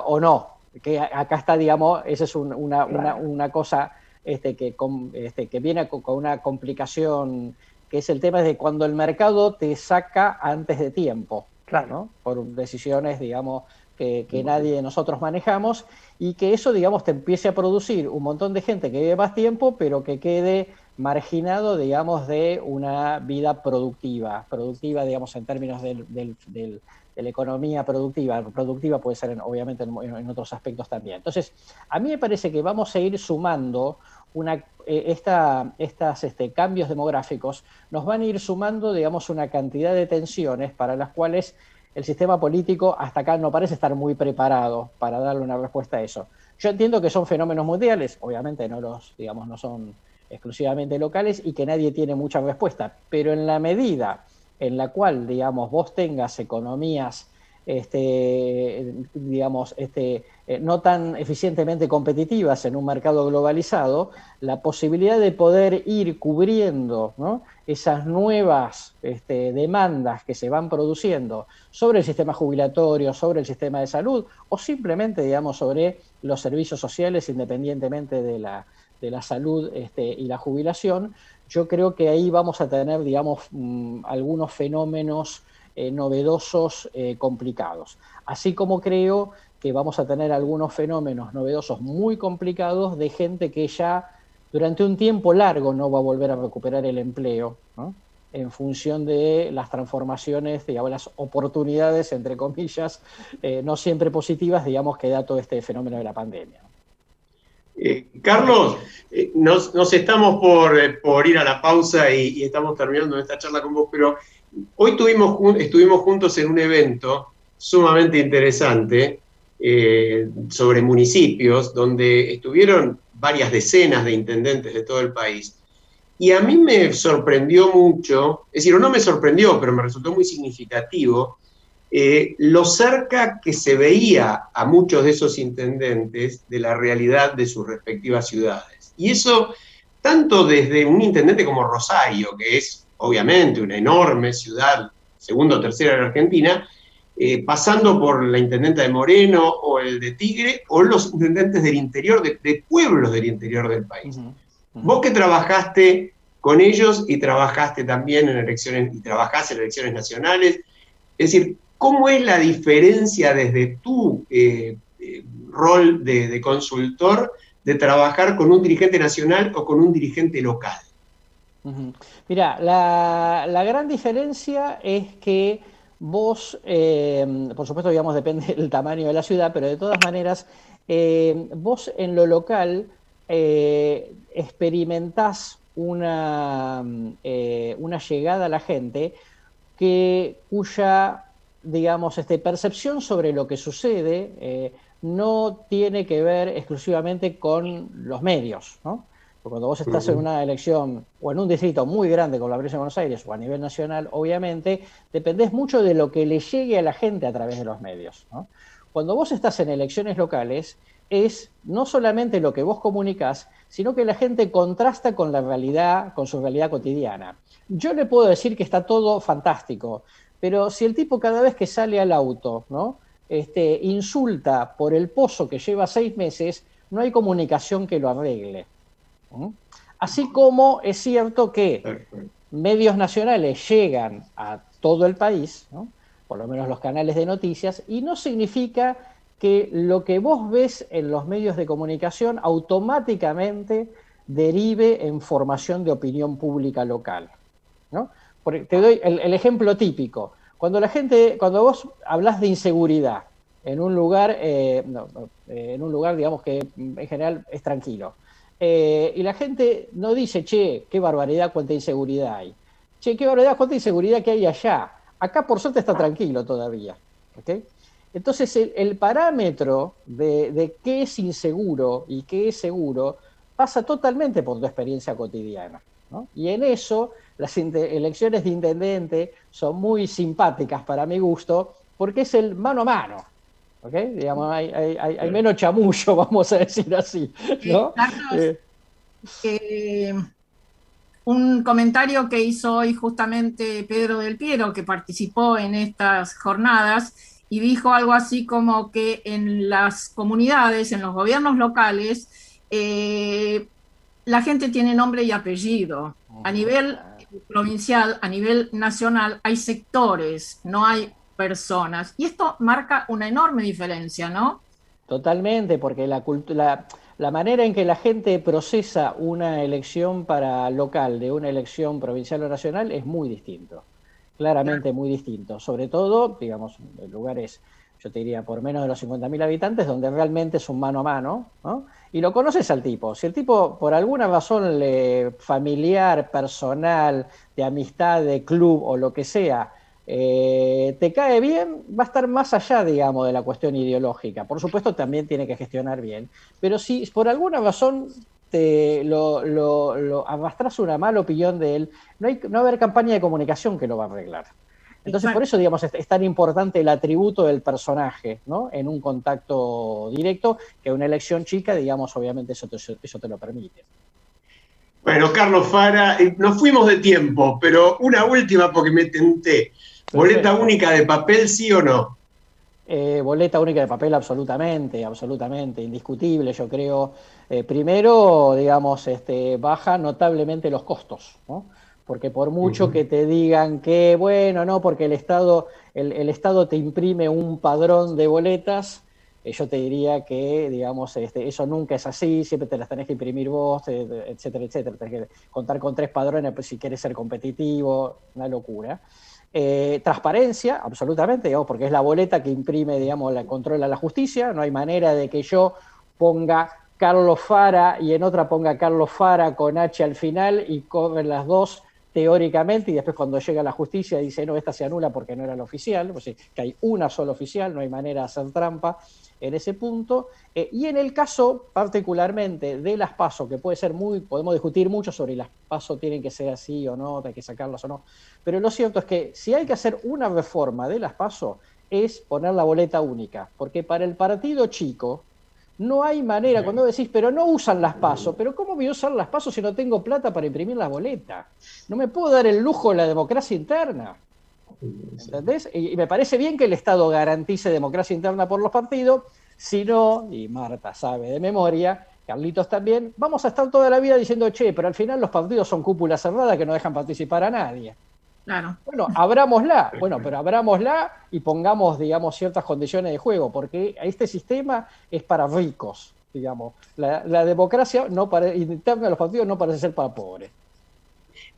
o no. Que acá está, digamos, esa es una cosa que viene con una complicación, que es el tema de cuando el mercado te saca antes de tiempo, Claro. ¿no? Por decisiones, digamos, que nadie de nosotros manejamos, y que eso, digamos, te empiece a producir un montón de gente que vive más tiempo, pero que quede marginado, digamos, de una vida productiva, digamos, en términos de la economía productiva. Productiva puede ser, obviamente, en otros aspectos también. Entonces, a mí me parece que vamos a ir sumando estos cambios demográficos, nos van a ir sumando, digamos, una cantidad de tensiones para las cuales el sistema político hasta acá no parece estar muy preparado para darle una respuesta a eso. Yo entiendo que son fenómenos mundiales, obviamente no son exclusivamente locales y que nadie tiene mucha respuesta, pero en la medida en la cual, digamos, vos tengas economías no tan eficientemente competitivas en un mercado globalizado, la posibilidad de poder ir cubriendo, ¿no?, esas nuevas demandas que se van produciendo sobre el sistema jubilatorio, sobre el sistema de salud, o simplemente, digamos, sobre los servicios sociales, independientemente de la salud y la jubilación. Yo creo que ahí vamos a tener, digamos, algunos fenómenos novedosos, complicados. Así como creo que vamos a tener algunos fenómenos novedosos muy complicados de gente que ya durante un tiempo largo no va a volver a recuperar el empleo, ¿no?, en función de las transformaciones, digamos, las oportunidades, entre comillas, no siempre positivas, digamos, que da todo este fenómeno de la pandemia. Carlos, nos estamos por ir a la pausa y estamos terminando esta charla con vos, pero hoy estuvimos juntos en un evento sumamente interesante sobre municipios, donde estuvieron varias decenas de intendentes de todo el país. Y a mí me sorprendió mucho, es decir, no me sorprendió, pero me resultó muy significativo, lo cerca que se veía a muchos de esos intendentes de la realidad de sus respectivas ciudades. Y eso, tanto desde un intendente como Rosario, que es obviamente una enorme ciudad, segunda o tercera en Argentina, pasando por la intendenta de Moreno o el de Tigre, o los intendentes del interior, de pueblos del interior del país. Vos que trabajaste con ellos y trabajaste también en elecciones, y trabajás en elecciones nacionales, es decir, ¿cómo es la diferencia desde tu rol de consultor de trabajar con un dirigente nacional o con un dirigente local? Mira, la gran diferencia es que vos, por supuesto, digamos, depende del tamaño de la ciudad, pero de todas maneras, vos en lo local experimentás una llegada a la gente cuya, digamos, percepción sobre lo que sucede no tiene que ver exclusivamente con los medios, ¿no? Porque cuando vos estás en una elección o en un distrito muy grande como la provincia de Buenos Aires o a nivel nacional, obviamente, dependés mucho de lo que le llegue a la gente a través de los medios, ¿no? Cuando vos estás en elecciones locales, es no solamente lo que vos comunicás, sino que la gente contrasta con la realidad, con su realidad cotidiana. Yo le puedo decir que está todo fantástico, pero si el tipo cada vez que sale al auto, ¿no?, insulta por el pozo que lleva 6 meses, no hay comunicación que lo arregle. Así como es cierto que medios nacionales llegan a todo el país, ¿no?, por lo menos los canales de noticias, y no significa que lo que vos ves en los medios de comunicación automáticamente derive en formación de opinión pública local, ¿no? Te doy el ejemplo típico. Cuando vos hablás de inseguridad en un lugar, digamos que en general es tranquilo, y la gente no dice, che, qué barbaridad, cuánta inseguridad hay. Che, qué barbaridad, cuánta inseguridad que hay allá. Acá por suerte está tranquilo todavía. ¿Okay? Entonces el parámetro de qué es inseguro y qué es seguro pasa totalmente por tu experiencia cotidiana, ¿no? Y en eso las elecciones de intendente son muy simpáticas para mi gusto, porque es el mano a mano. ¿Okay? Digamos, hay menos chamullo, vamos a decir así, ¿no? Carlos, un comentario que hizo hoy justamente Pedro del Piero, que participó en estas jornadas, y dijo algo así como que en las comunidades, en los gobiernos locales, la gente tiene nombre y apellido. A nivel provincial, a nivel nacional, hay sectores, no hay personas. Y esto marca una enorme diferencia, ¿no? Totalmente, porque la manera en que la gente procesa una elección para local de una elección provincial o nacional es muy distinto, claramente muy distinto, sobre todo, digamos, en lugares, yo te diría, por menos de los 50.000 habitantes, donde realmente es un mano a mano, ¿no? Y lo conoces al tipo. Si el tipo, por alguna razón familiar, personal, de amistad, de club o lo que sea, te cae bien, va a estar más allá, digamos, de la cuestión ideológica. Por supuesto, también tiene que gestionar bien. Pero si por alguna razón lo arrastras una mala opinión de él, no va a haber campaña de comunicación que lo va a arreglar. Entonces, por eso, digamos, es tan importante el atributo del personaje, ¿no? En un contacto directo, que una elección chica, digamos, obviamente eso te lo permite. Bueno, Carlos Fara, nos fuimos de tiempo, pero una última porque me tenté. ¿Boleta única de papel, sí o no? Boleta única de papel, absolutamente, indiscutible, yo creo. Primero, digamos, baja notablemente los costos, ¿no? Porque por mucho que te digan que, bueno, no, porque el Estado te imprime un padrón de boletas, yo te diría que, digamos, eso nunca es así, siempre te las tenés que imprimir vos, etcétera, etcétera. Tenés que contar con 3 padrones pues, si quieres ser competitivo, una locura. Transparencia, absolutamente, digamos, porque es la boleta que imprime, digamos, la controla la justicia, no hay manera de que yo ponga Carlos Fara y en otra ponga Carlos Fara con H al final y corren las dos teóricamente y después cuando llega la justicia dice no, esta se anula porque no era la oficial, o sea, que hay una sola oficial, no hay manera de hacer trampa en ese punto, y en el caso particularmente de las PASO, que puede ser podemos discutir mucho sobre las PASO tienen que ser así o no, hay que sacarlas o no, pero lo cierto es que si hay que hacer una reforma de las PASO es poner la boleta única, porque para el partido chico no hay manera, cuando decís, pero no usan las PASO, pero ¿cómo voy a usar las PASO si no tengo plata para imprimir la boleta? No me puedo dar el lujo de la democracia interna. ¿Entendés? Y me parece bien que el Estado garantice democracia interna por los partidos, si no, y Marta sabe de memoria, Carlitos también, vamos a estar toda la vida diciendo, che, pero al final los partidos son cúpulas cerradas que no dejan participar a nadie. Claro. Bueno, abrámosla, pero abrámosla y pongamos, digamos, ciertas condiciones de juego, porque este sistema es para ricos, digamos. La democracia interna de los partidos no parece ser para pobres.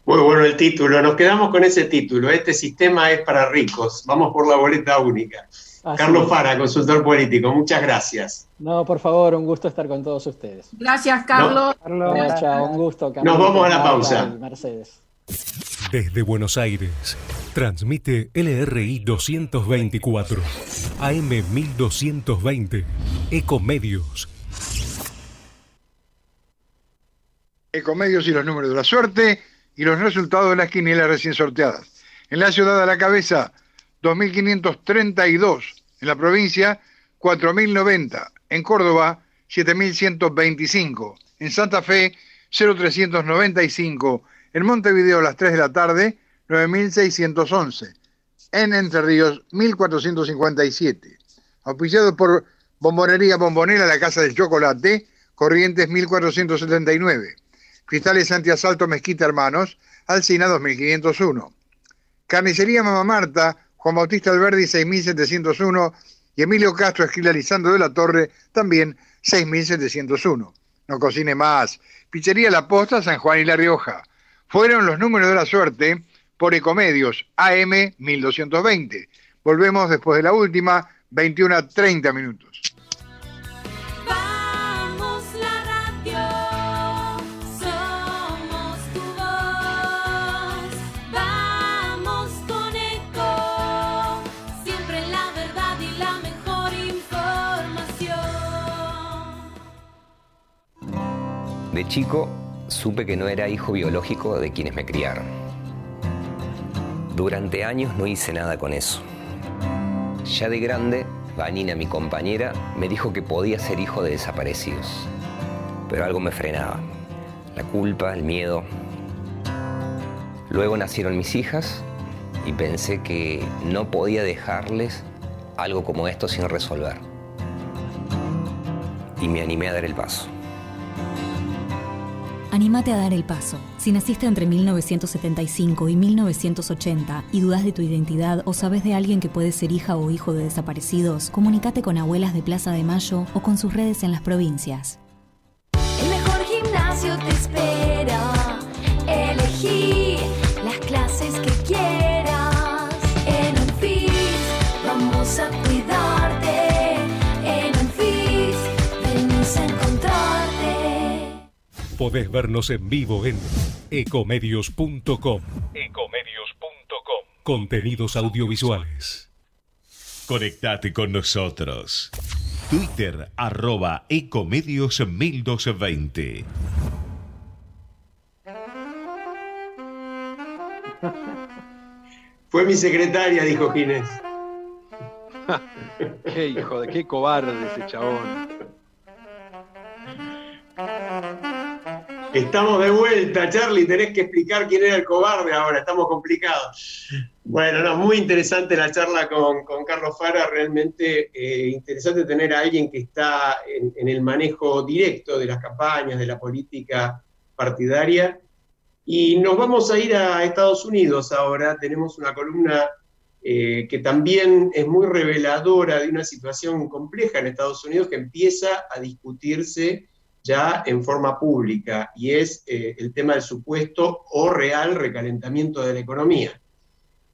Muy bueno el título, nos quedamos con ese título. Este sistema es para ricos. Vamos por la boleta única. Carlos Fara, consultor político, muchas gracias. No, por favor, un gusto estar con todos ustedes. Gracias, Carlos. Chao, un gusto. Nos vamos a la pausa. Mercedes. Desde Buenos Aires, transmite LRI 224, AM 1220, Ecomedios. Ecomedios y los números de la suerte y los resultados de las quinielas recién sorteadas. En la ciudad a la cabeza, 2.532. En la provincia, 4.090. En Córdoba, 7.125. En Santa Fe, 0.395. En Montevideo a las 3 de la tarde, 9.611. En Entre Ríos, 1.457. Auspiciado por Bombonería Bombonera, la Casa del Chocolate, Corrientes 1.479. Cristales Antiasalto Mezquita Hermanos, Alsina 2.501. Carnicería Mamá Marta, Juan Bautista Alberdi 6.701 y Emilio Castro Esquila Lisandro de la Torre, también 6.701. No cocine más. Pizzería La Posta, San Juan y La Rioja. Fueron los números de la suerte por Ecomedios, AM 1220. Volvemos después de la última, 21:30 minutos. Vamos la radio, somos tu voz. Vamos con Eco, siempre la verdad y la mejor información. De chico, supe que no era hijo biológico de quienes me criaron. Durante años no hice nada con eso. Ya de grande, Vanina, mi compañera, me dijo que podía ser hijo de desaparecidos. Pero algo me frenaba. La culpa, el miedo. Luego nacieron mis hijas y pensé que no podía dejarles algo como esto sin resolver. Y me animé a dar el paso. Anímate a dar el paso. Si naciste entre 1975 y 1980 y dudas de tu identidad o sabes de alguien que puede ser hija o hijo de desaparecidos, comunícate con Abuelas de Plaza de Mayo o con sus redes en las provincias. El mejor gimnasio te espera. Elegí las clases que quieras. En Unfit vamos a cuidarte. En Unfit venimos a encontrarte. Podés vernos en vivo en ecomedios.com. Contenidos audiovisuales. Conectate con nosotros. Twitter @ecomedios1220. Fue mi secretaria, dijo Ginés. Qué hijo de qué cobarde ese chabón. Estamos de vuelta, Charlie, tenés que explicar quién era el cobarde ahora, estamos complicados. Bueno, no, muy interesante la charla con Carlos Fara, realmente interesante tener a alguien que está en el manejo directo de las campañas, de la política partidaria. Y nos vamos a ir a Estados Unidos ahora, tenemos una columna que también es muy reveladora de una situación compleja en Estados Unidos que empieza a discutirse ya en forma pública, y es el tema del supuesto o real recalentamiento de la economía.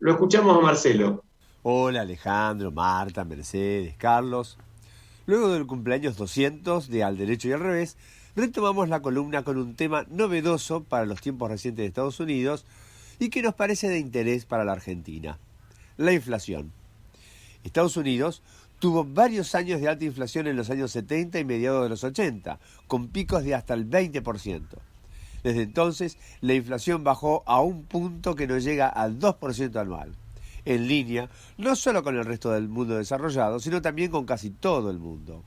Lo escuchamos a Marcelo. Hola Alejandro, Marta, Mercedes, Carlos. Luego del cumpleaños 200 de Al Derecho y al Revés, retomamos la columna con un tema novedoso para los tiempos recientes de Estados Unidos y que nos parece de interés para la Argentina: la inflación. Estados Unidos tuvo varios años de alta inflación en los años 70 y mediados de los 80, con picos de hasta el 20%. Desde entonces, la inflación bajó a un punto que no llega al 2% anual, en línea no solo con el resto del mundo desarrollado, sino también con casi todo el mundo.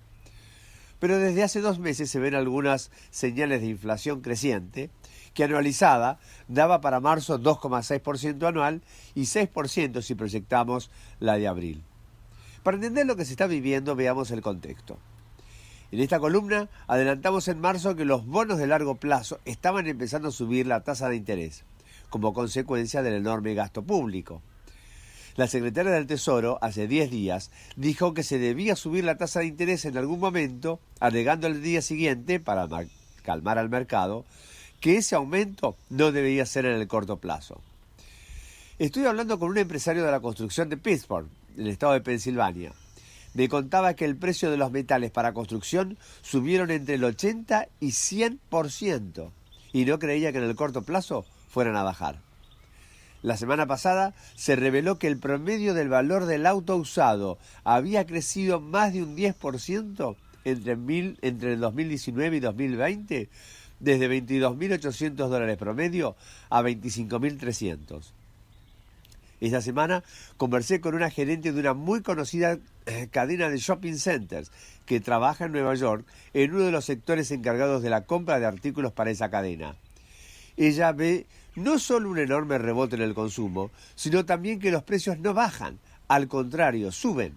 Pero desde hace 2 meses se ven algunas señales de inflación creciente, que anualizada daba para marzo 2,6% anual y 6% si proyectamos la de abril. Para entender lo que se está viviendo, veamos el contexto. En esta columna adelantamos en marzo que los bonos de largo plazo estaban empezando a subir la tasa de interés, como consecuencia del enorme gasto público. La secretaria del Tesoro, hace 10 días, dijo que se debía subir la tasa de interés en algún momento, agregando el día siguiente, para calmar al mercado, que ese aumento no debería ser en el corto plazo. Estoy hablando con un empresario de la construcción de Pittsburgh, en el estado de Pensilvania. Me contaba que el precio de los metales para construcción subieron entre el 80 y 100%, y no creía que en el corto plazo fueran a bajar. La semana pasada se reveló que el promedio del valor del auto usado había crecido más de un 10% entre el 2019 y 2020, desde $22.800 promedio a $25.300. Esta semana conversé con una gerente de una muy conocida cadena de shopping centers que trabaja en Nueva York en uno de los sectores encargados de la compra de artículos para esa cadena. Ella ve no solo un enorme rebote en el consumo, sino también que los precios no bajan, al contrario, suben.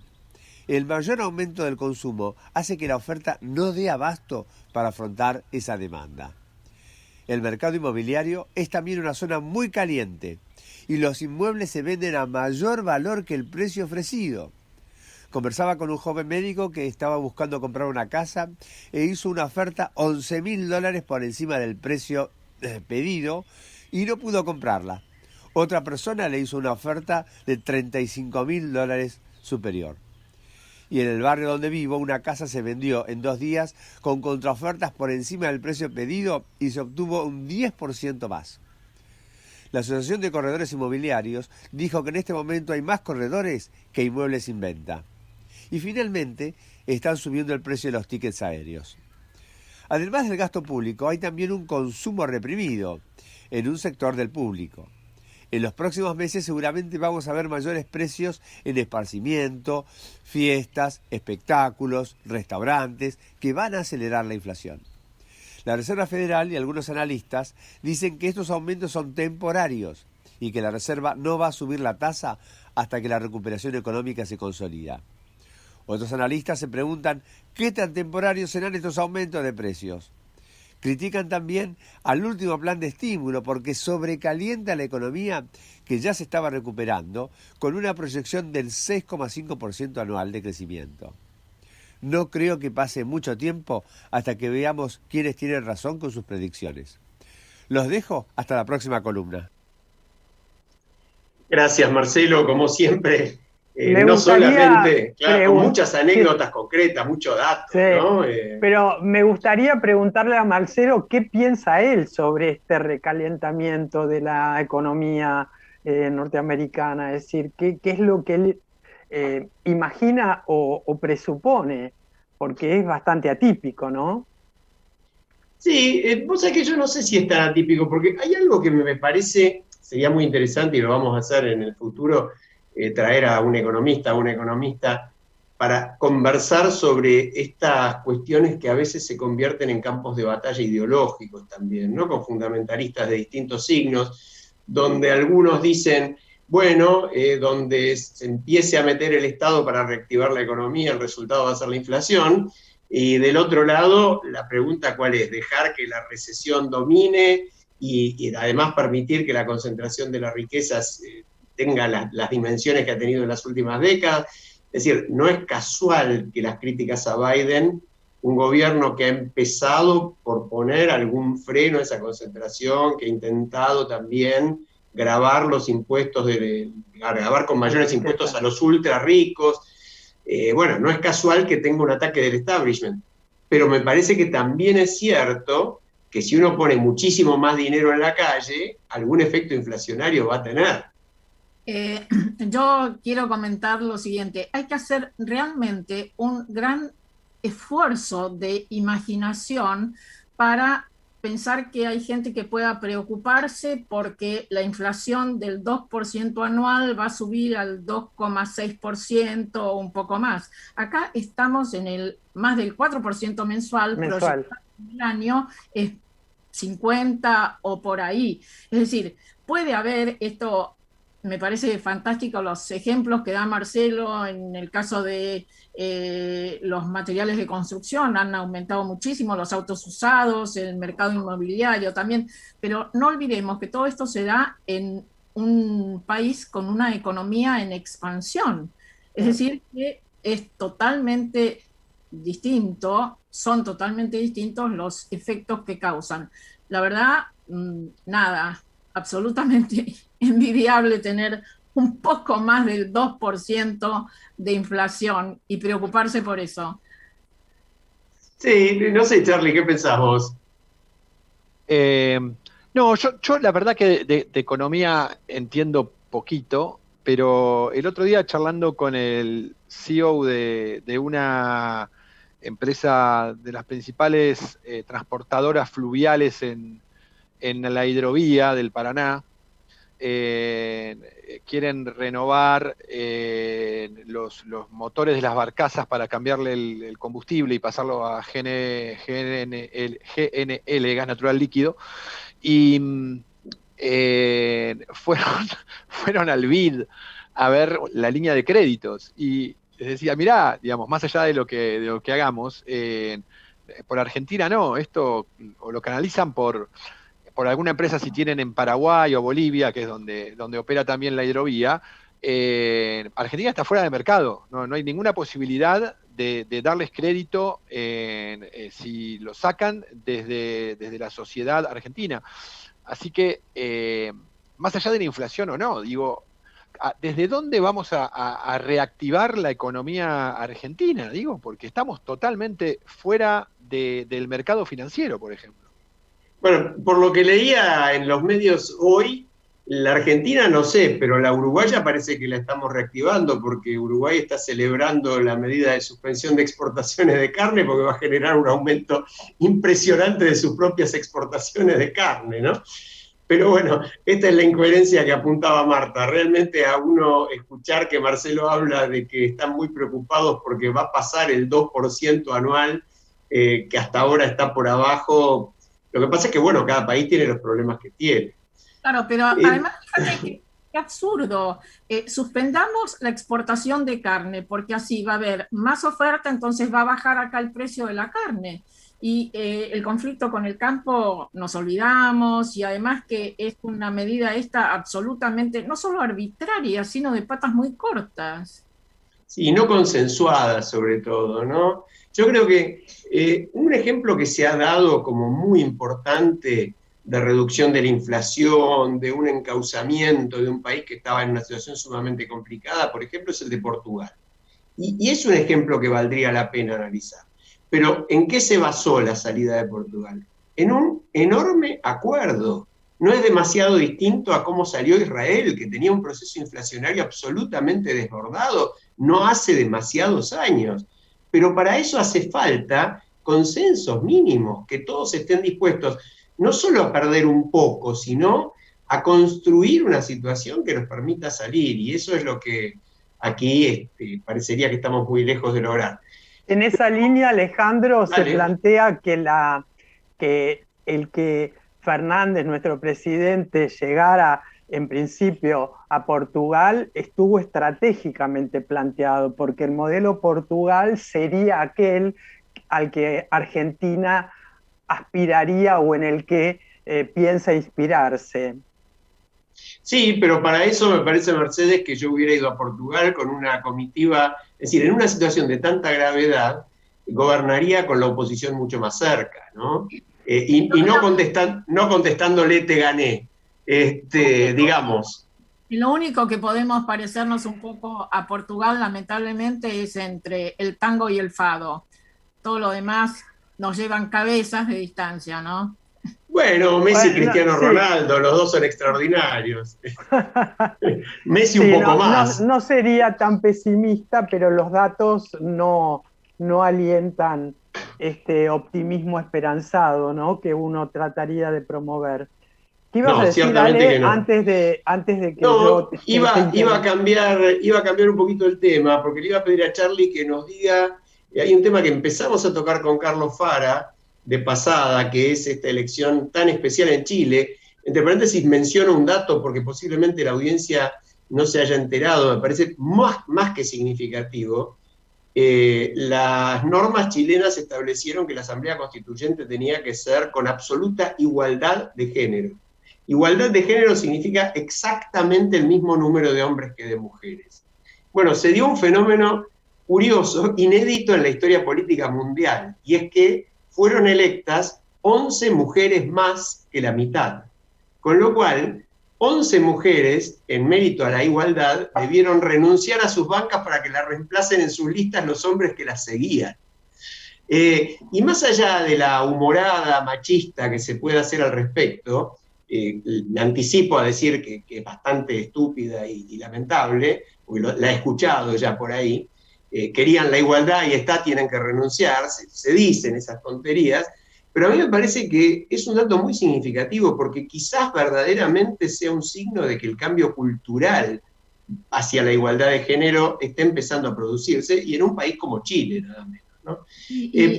El mayor aumento del consumo hace que la oferta no dé abasto para afrontar esa demanda. El mercado inmobiliario es también una zona muy caliente y los inmuebles se venden a mayor valor que el precio ofrecido. Conversaba con un joven médico que estaba buscando comprar una casa e hizo una oferta $11.000 por encima del precio pedido y no pudo comprarla. Otra persona le hizo una oferta de $35.000 superior. Y en el barrio donde vivo, una casa se vendió en 2 días con contraofertas por encima del precio pedido y se obtuvo un 10% más. La Asociación de Corredores Inmobiliarios dijo que en este momento hay más corredores que inmuebles en venta. Y finalmente, están subiendo el precio de los tickets aéreos. Además del gasto público, hay también un consumo reprimido en un sector del público. En los próximos meses seguramente vamos a ver mayores precios en esparcimiento, fiestas, espectáculos, restaurantes, que van a acelerar la inflación. La Reserva Federal y algunos analistas dicen que estos aumentos son temporarios y que la Reserva no va a subir la tasa hasta que la recuperación económica se consolida. Otros analistas se preguntan qué tan temporarios serán estos aumentos de precios. Critican también al último plan de estímulo porque sobrecalienta la economía que ya se estaba recuperando con una proyección del 6,5% anual de crecimiento. No creo que pase mucho tiempo hasta que veamos quiénes tienen razón con sus predicciones. Los dejo hasta la próxima columna. Gracias, Marcelo, como siempre. No solamente, claro, con muchas anécdotas concretas, muchos datos, sí, ¿no? Pero me gustaría preguntarle a Marcelo qué piensa él sobre este recalentamiento de la economía norteamericana, es decir, qué es lo que él imagina o presupone, porque es bastante atípico, ¿no? Sí, vos sabés que yo no sé si es tan atípico, porque hay algo que me parece, sería muy interesante y lo vamos a hacer en el futuro, traer a un economista para conversar sobre estas cuestiones que a veces se convierten en campos de batalla ideológicos también, ¿no? Con fundamentalistas de distintos signos, donde algunos dicen, bueno, donde se empiece a meter el Estado para reactivar la economía, el resultado va a ser la inflación, y del otro lado, la pregunta ¿cuál es? Dejar que la recesión domine y además permitir que la concentración de las riquezas tenga las dimensiones que ha tenido en las últimas décadas. Es decir, no es casual que las críticas a Biden, un gobierno que ha empezado por poner algún freno a esa concentración, que ha intentado también grabar los impuestos, grabar con mayores impuestos a los ultra ricos. Bueno, no es casual que tenga un ataque del establishment, pero me parece que también es cierto que si uno pone muchísimo más dinero en la calle, algún efecto inflacionario va a tener. Yo quiero comentar lo siguiente, hay que hacer realmente un gran esfuerzo de imaginación para pensar que hay gente que pueda preocuparse porque la inflación del 2% anual va a subir al 2,6% o un poco más. Acá estamos en el más del 4% mensual. Proyectado el año es 50 o por ahí. Es decir, puede haber esto. Me parece fantástico los ejemplos que da Marcelo en el caso de los materiales de construcción, han aumentado muchísimo, los autos usados, el mercado inmobiliario también, pero no olvidemos que todo esto se da en un país con una economía en expansión, es decir, que es totalmente distinto, son totalmente distintos los efectos que causan. La verdad, nada, absolutamente envidiable tener un poco más del 2% de inflación y preocuparse por eso. Sí, no sé, Charlie, ¿qué pensás vos? No, yo la verdad que de economía entiendo poquito, pero el otro día charlando con el CEO de una empresa de las principales transportadoras fluviales en la hidrovía del Paraná, quieren renovar los motores de las barcazas para cambiarle el combustible y pasarlo a GNL, gas natural líquido, y fueron al BID a ver la línea de créditos y les decía, mirá, digamos, más allá de lo que hagamos, por Argentina no, esto o lo canalizan por alguna empresa si tienen en Paraguay o Bolivia, que es donde opera también la hidrovía. Argentina está fuera de mercado, no hay ninguna posibilidad de darles crédito si lo sacan desde la sociedad argentina. Así que más allá de la inflación o no, digo, ¿desde dónde vamos a reactivar la economía argentina? Digo, porque estamos totalmente fuera del mercado financiero, por ejemplo. Bueno, por lo que leía en los medios hoy, la Argentina no sé, pero la uruguaya parece que la estamos reactivando porque Uruguay está celebrando la medida de suspensión de exportaciones de carne porque va a generar un aumento impresionante de sus propias exportaciones de carne, ¿no? Pero bueno, esta es la incoherencia que apuntaba Marta. Realmente a uno escuchar que Marcelo habla de que están muy preocupados porque va a pasar el 2% anual, que hasta ahora está por abajo. Lo que pasa es que, bueno, cada país tiene los problemas que tiene. Claro, pero además, fíjate qué absurdo. Suspendamos la exportación de carne, porque así va a haber más oferta, entonces va a bajar acá el precio de la carne. Y el conflicto con el campo nos olvidamos, y además que es una medida esta absolutamente, no solo arbitraria, sino de patas muy cortas. Sí, no consensuada sobre todo, ¿no? Yo creo que un ejemplo que se ha dado como muy importante de reducción de la inflación, de un encauzamiento de un país que estaba en una situación sumamente complicada, por ejemplo, es el de Portugal. Y es un ejemplo que valdría la pena analizar. Pero ¿en qué se basó la salida de Portugal? En un enorme acuerdo. No es demasiado distinto a cómo salió Israel, que tenía un proceso inflacionario absolutamente desbordado, no hace demasiados años. Pero para eso hace falta consensos mínimos, que todos estén dispuestos no solo a perder un poco, sino a construir una situación que nos permita salir. Y eso es lo que aquí parecería que estamos muy lejos de lograr. En esa línea, Alejandro, se plantea que el que Fernández, nuestro presidente, llegara en principio a Portugal estuvo estratégicamente planteado, porque el modelo Portugal sería aquel al que Argentina aspiraría o en el que piensa inspirarse. Sí, pero para eso me parece, Mercedes, que yo hubiera ido a Portugal con una comitiva, es decir, en una situación de tanta gravedad, gobernaría con la oposición mucho más cerca, ¿no? Y no contestándole te gané, digamos. Lo único que podemos parecernos un poco a Portugal, lamentablemente, es entre el tango y el fado. Todo lo demás nos llevan cabezas de distancia, ¿no? Bueno, Messi y Cristiano Ronaldo, los dos son extraordinarios. Messi un poco más. No sería tan pesimista, pero los datos no alientan este optimismo esperanzado, ¿no? Que uno trataría de promover. ¿Qué ibas a decir, Ale, no. antes de que yo iba a cambiar un poquito el tema, porque le iba a pedir a Charlie que nos diga, hay un tema que empezamos a tocar con Carlos Fara, de pasada, que es esta elección tan especial en Chile. Entre paréntesis menciono un dato porque posiblemente la audiencia no se haya enterado, me parece más que significativo. Las normas chilenas establecieron que la Asamblea Constituyente tenía que ser con absoluta igualdad de género. Igualdad de género significa exactamente el mismo número de hombres que de mujeres. Bueno, se dio un fenómeno curioso, inédito en la historia política mundial, y es que fueron electas 11 mujeres más que la mitad. Con lo cual, 11 mujeres, en mérito a la igualdad, debieron renunciar a sus bancas para que la reemplacen en sus listas los hombres que las seguían. Y más allá de la humorada machista que se puede hacer al respecto, me anticipo a decir que es bastante estúpida y lamentable, porque la he escuchado ya por ahí. Querían la igualdad y tienen que renunciar, se dicen esas tonterías, pero a mí me parece que es un dato muy significativo porque quizás verdaderamente sea un signo de que el cambio cultural hacia la igualdad de género está empezando a producirse, y en un país como Chile, nada menos, ¿no?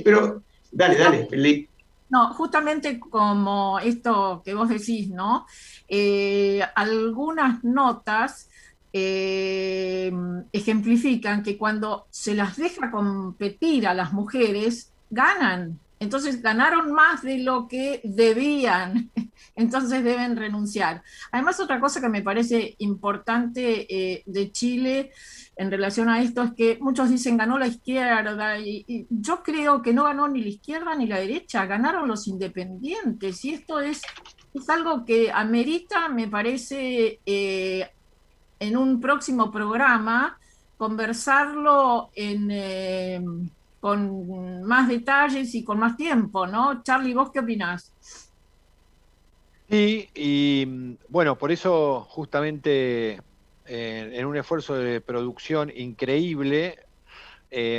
Pero, dale, Felipe. No, justamente como esto que vos decís, ¿no? Algunas notas ejemplifican que cuando se las deja competir a las mujeres, ganan. Entonces ganaron más de lo que debían, entonces deben renunciar. Además, otra cosa que me parece importante de Chile en relación a esto es que muchos dicen ganó la izquierda, y yo creo que no ganó ni la izquierda ni la derecha, ganaron los independientes, y esto es Es algo que amerita, me parece, en un próximo programa, conversarlo con más detalles y con más tiempo, ¿no? Charlie, ¿vos qué opinás? Sí, y bueno, por eso justamente en un esfuerzo de producción increíble,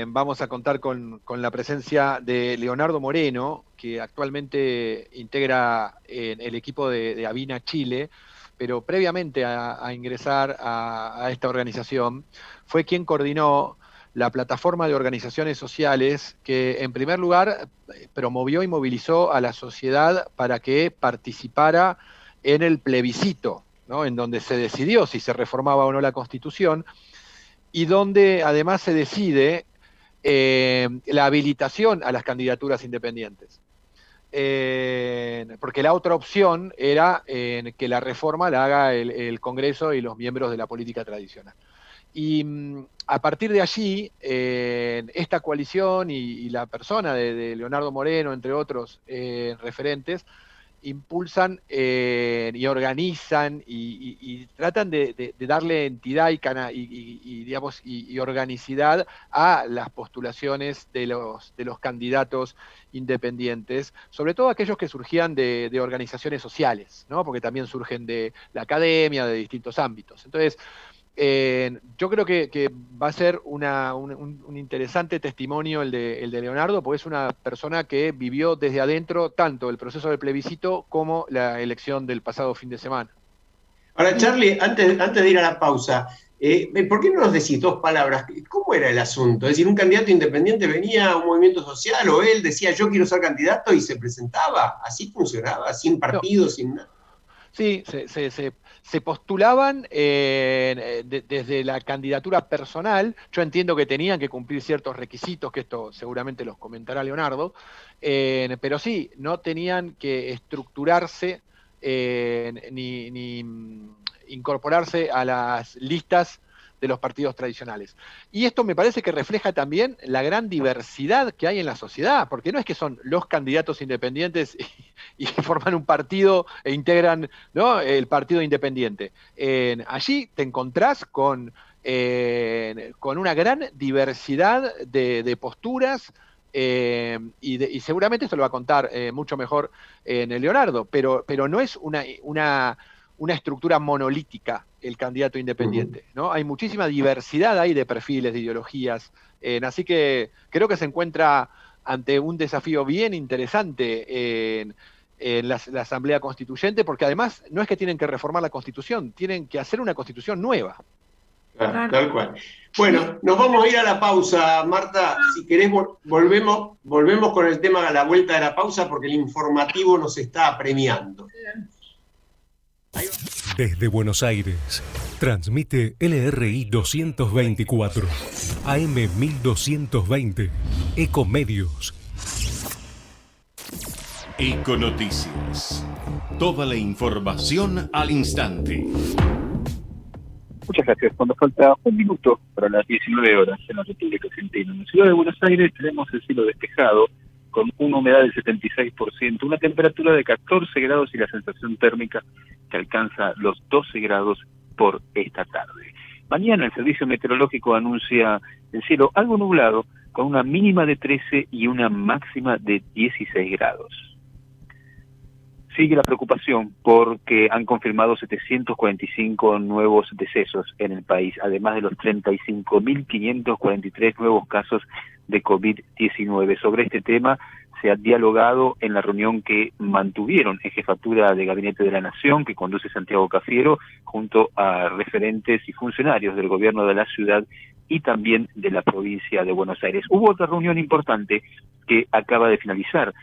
vamos a contar con la presencia de Leonardo Moreno, que actualmente integra el equipo de Avina Chile, pero previamente a ingresar a esta organización, fue quien coordinó la plataforma de organizaciones sociales que, en primer lugar, promovió y movilizó a la sociedad para que participara en el plebiscito, ¿no? En donde se decidió si se reformaba o no la Constitución, y donde además se decide la habilitación a las candidaturas independientes. Porque la otra opción era que la reforma la haga el Congreso y los miembros de la política tradicional. Y a partir de allí, esta coalición y la persona de Leonardo Moreno, entre otros referentes, impulsan y organizan y tratan de darle entidad digamos, y organicidad a las postulaciones de los candidatos independientes, sobre todo aquellos que surgían de organizaciones sociales, ¿no? Porque también surgen de la academia, de distintos ámbitos. Entonces, yo creo que va a ser un interesante testimonio el de Leonardo, porque es una persona que vivió desde adentro tanto el proceso del plebiscito como la elección del pasado fin de semana. Ahora, Charlie, antes de ir a la pausa, ¿por qué no nos decís dos palabras? ¿Cómo era el asunto? Es decir, un candidato independiente venía a un movimiento social o él decía yo quiero ser candidato y se presentaba. ¿Así funcionaba? ¿Sin partido, no, sin nada? Sí, se postulaban desde la candidatura personal. Yo entiendo que tenían que cumplir ciertos requisitos, que esto seguramente los comentará Leonardo, pero sí, no tenían que estructurarse ni incorporarse a las listas de los partidos tradicionales. Y esto me parece que refleja también la gran diversidad que hay en la sociedad, porque no es que son los candidatos independientes y forman un partido e integran, ¿no?, el partido independiente. Allí te encontrás con una gran diversidad de posturas, y seguramente esto lo va a contar mucho mejor Leonardo, pero no es una estructura monolítica el candidato independiente, ¿no? Hay muchísima diversidad ahí de perfiles, de ideologías, así que creo que se encuentra ante un desafío bien interesante en la Asamblea Constituyente, porque además no es que tienen que reformar la Constitución, tienen que hacer una Constitución nueva. Claro, tal cual. Bueno, nos vamos a ir a la pausa, Marta. Si querés, volvemos con el tema a la vuelta de la pausa, porque el informativo nos está apremiando. Desde Buenos Aires, transmite LRI 224, AM 1220, Ecomedios. Econoticias. Toda la información al instante. Muchas gracias. Cuando falta un minuto para las 19 horas en la República Argentina, en la ciudad de Buenos Aires tenemos el cielo despejado, con una humedad del 76%, una temperatura de 14 grados y la sensación térmica que alcanza los 12 grados por esta tarde. Mañana el Servicio Meteorológico anuncia el cielo algo nublado, con una mínima de 13 y una máxima de 16 grados. Sigue la preocupación porque han confirmado 745 nuevos decesos en el país, además de los 35.543 nuevos casos de COVID-19. Sobre este tema se ha dialogado en la reunión que mantuvieron en Jefatura de Gabinete de la Nación, que conduce Santiago Cafiero, junto a referentes y funcionarios del gobierno de la ciudad y también de la provincia de Buenos Aires. Hubo otra reunión importante que acaba de finalizar,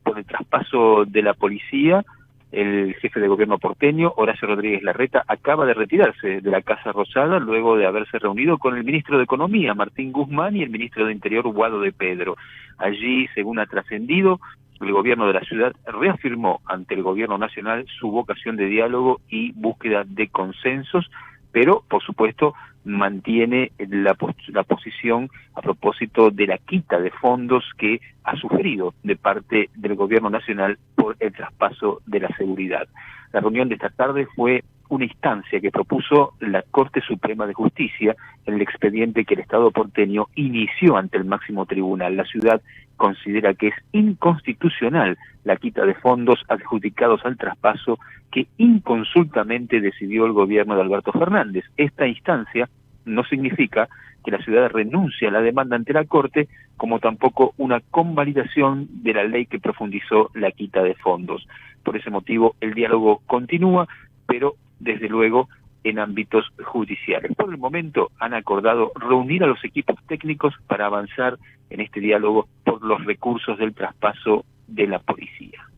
por el traspaso de la policía. El jefe de gobierno porteño, Horacio Rodríguez Larreta, acaba de retirarse de la Casa Rosada luego de haberse reunido con el ministro de Economía, Martín Guzmán, y el ministro de Interior, Guado de Pedro. Allí, según ha trascendido, el gobierno de la ciudad reafirmó ante el gobierno nacional su vocación de diálogo y búsqueda de consensos pero por supuesto mantiene la posición a propósito de la quita de fondos que ha sufrido de parte del gobierno nacional por el traspaso de la seguridad. La reunión de esta tarde fue una instancia que propuso la Corte Suprema de Justicia en el expediente que el Estado porteño inició ante el máximo tribunal. La ciudad considera que es inconstitucional la quita de fondos adjudicados al traspaso que inconsultamente decidió el gobierno de Alberto Fernández. Esta instancia no significa que la ciudad renuncie a la demanda ante la Corte, como tampoco una convalidación de la ley que profundizó la quita de fondos. Por ese motivo, el diálogo continúa, pero desde luego en ámbitos judiciales. Por el momento han acordado reunir a los equipos técnicos para avanzar en este diálogo por los recursos del traspaso de la policía.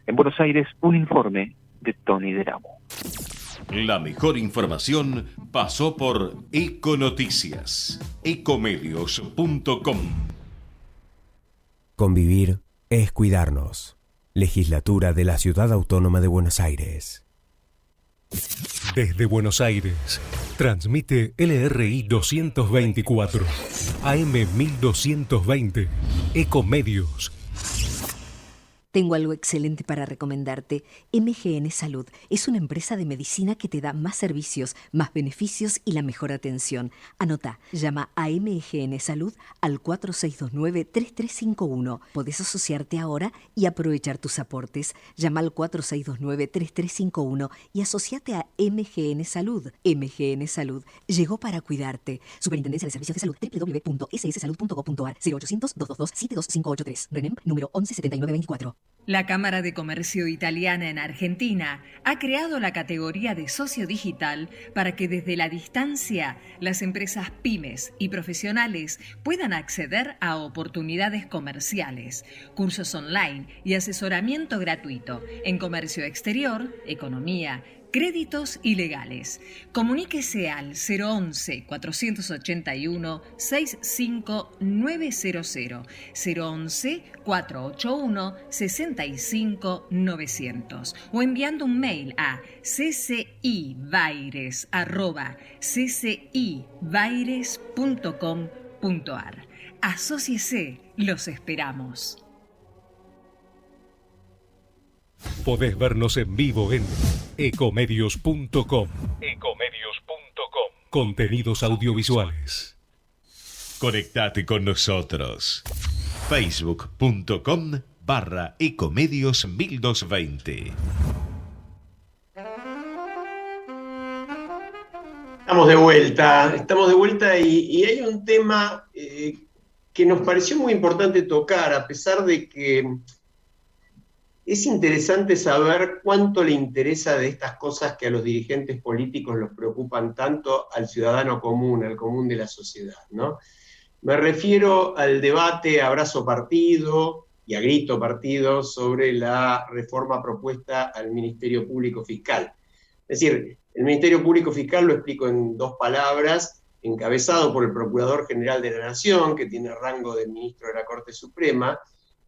En Buenos Aires, un informe de Tony Deramo. La mejor información pasó por Econoticias, ecomedios.com. Convivir es cuidarnos. Legislatura de la Ciudad Autónoma de Buenos Aires. Desde Buenos Aires, transmite LRI 224, AM 1220, Ecomedios. Tengo algo excelente para recomendarte. MGN Salud es una empresa de medicina que te da más servicios, más beneficios y la mejor atención. Anota, llama a MGN Salud al 4629-3351. Podés asociarte ahora y aprovechar tus aportes. Llama al 4629-3351 y asociate a MGN Salud. MGN Salud llegó para cuidarte. Superintendencia de Servicios de Salud, www.sssalud.gov.ar, 0800-222-72583. RENEM número 117924. La Cámara de Comercio Italiana en Argentina ha creado la categoría de socio digital para que desde la distancia las empresas pymes y profesionales puedan acceder a oportunidades comerciales, cursos online y asesoramiento gratuito en comercio exterior, economía, créditos y legales. Comuníquese al 011-481-65900, 011-481-65900 o enviando un mail a ccibaires@ccibaires.com.ar. Asóciese, los esperamos. Podés vernos en vivo en ecomedios.com. Contenidos audiovisuales. Conectate con nosotros. Facebook.com/Ecomedios1220. Estamos de vuelta y hay un tema que nos pareció muy importante tocar, a pesar de que es interesante saber cuánto le interesa de estas cosas que a los dirigentes políticos los preocupan tanto al ciudadano común, al común de la sociedad, ¿no? Me refiero al debate a brazo partido y a grito partido sobre la reforma propuesta al Ministerio Público Fiscal. Es decir, el Ministerio Público Fiscal, lo explico en dos palabras, encabezado por el Procurador General de la Nación, que tiene rango de ministro de la Corte Suprema,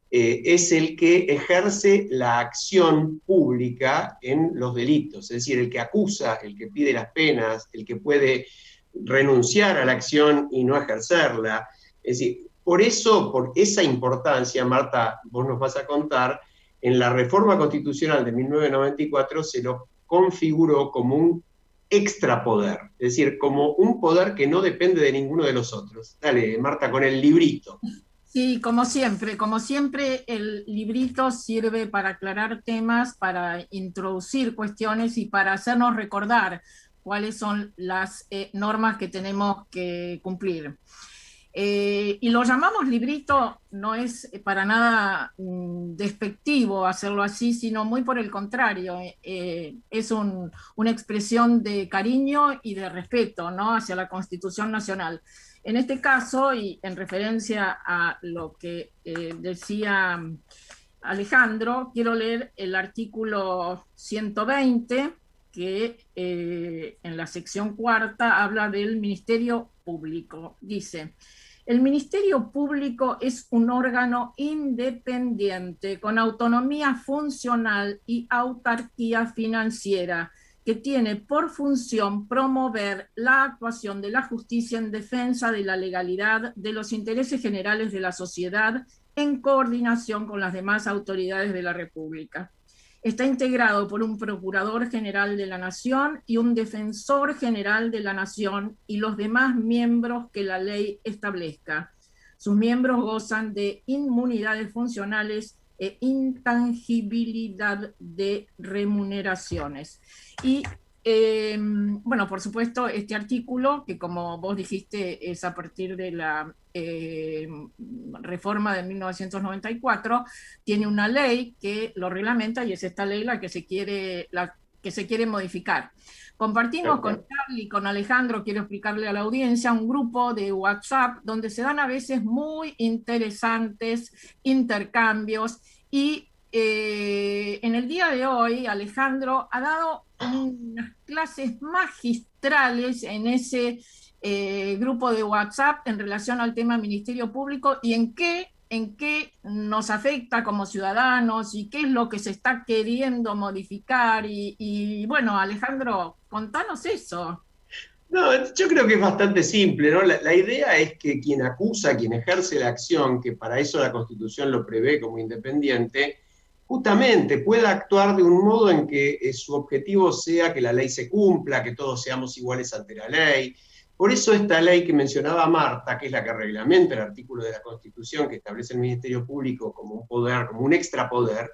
es el que ejerce la acción pública en los delitos, es decir, el que acusa, el que pide las penas, el que puede renunciar a la acción y no ejercerla. Es decir, por eso, por esa importancia, Marta, vos nos vas a contar, en la reforma constitucional de 1994 se lo configuró como un extrapoder, es decir, como un poder que no depende de ninguno de los otros. Dale, Marta, con el librito. Sí, como siempre, el librito sirve para aclarar temas, para introducir cuestiones y para hacernos recordar cuáles son las normas que tenemos que cumplir. Y lo llamamos librito, no es para nada despectivo hacerlo así, sino muy por el contrario, es una expresión de cariño y de respeto, ¿no?, hacia la Constitución Nacional. En este caso, y en referencia a lo que decía Alejandro, quiero leer el artículo 120, que en la sección cuarta habla del Ministerio Público. Dice: el Ministerio Público es un órgano independiente, con autonomía funcional y autarquía financiera, que tiene por función promover la actuación de la justicia en defensa de la legalidad de los intereses generales de la sociedad en coordinación con las demás autoridades de la República. Está integrado por un Procurador General de la Nación y un Defensor General de la Nación y los demás miembros que la ley establezca. Sus miembros gozan de inmunidades funcionales e intangibilidad de remuneraciones. Y bueno, por supuesto, este artículo, que como vos dijiste es a partir de la reforma de 1994, tiene una ley que lo reglamenta y es esta ley la que se quiere modificar. Compartimos con Charlie y con Alejandro, quiero explicarle a la audiencia, un grupo de WhatsApp donde se dan a veces muy interesantes intercambios y en el día de hoy Alejandro ha dado unas clases magistrales en ese grupo de WhatsApp en relación al tema Ministerio Público y en qué nos afecta como ciudadanos y qué es lo que se está queriendo modificar. Y bueno, Alejandro, contanos eso. No, yo creo que es bastante simple, ¿no? La idea es que quien acusa, quien ejerce la acción, que para eso la Constitución lo prevé como independiente, justamente pueda actuar de un modo en que su objetivo sea que la ley se cumpla, que todos seamos iguales ante la ley. Por eso esta ley que mencionaba Marta, que es la que reglamenta el artículo de la Constitución que establece el Ministerio Público como un poder, como un extrapoder,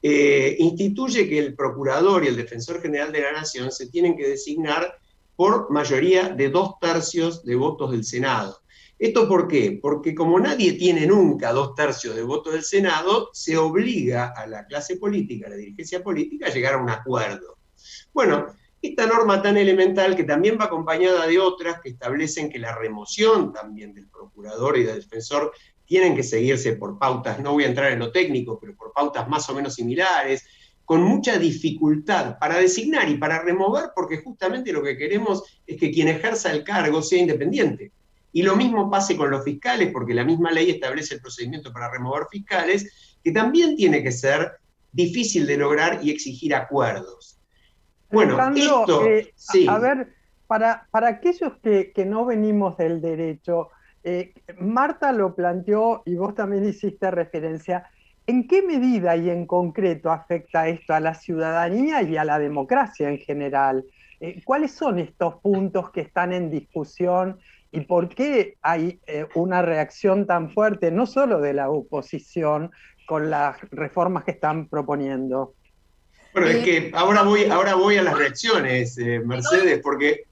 instituye que el Procurador y el Defensor General de la Nación se tienen que designar por mayoría de 2/3 de votos del Senado. ¿Esto por qué? Porque como nadie tiene nunca 2/3 de votos del Senado, se obliga a la clase política, a la dirigencia política, a llegar a un acuerdo. Bueno, esta norma tan elemental, que también va acompañada de otras que establecen que la remoción también del procurador y del defensor tienen que seguirse por pautas, no voy a entrar en lo técnico, pero por pautas más o menos similares, con mucha dificultad para designar y para remover, porque justamente lo que queremos es que quien ejerza el cargo sea independiente. Y lo mismo pase con los fiscales, porque la misma ley establece el procedimiento para remover fiscales, que también tiene que ser difícil de lograr y exigir acuerdos. Bueno, Alejandro, esto, sí. A ver, para aquellos que no venimos del derecho, Marta lo planteó y vos también hiciste referencia, ¿en qué medida y en concreto afecta esto a la ciudadanía y a la democracia en general? ¿Cuáles son estos puntos que están en discusión y por qué hay una reacción tan fuerte, no solo de la oposición, con las reformas que están proponiendo? Bueno, es que ahora voy a las reacciones, Mercedes, porque...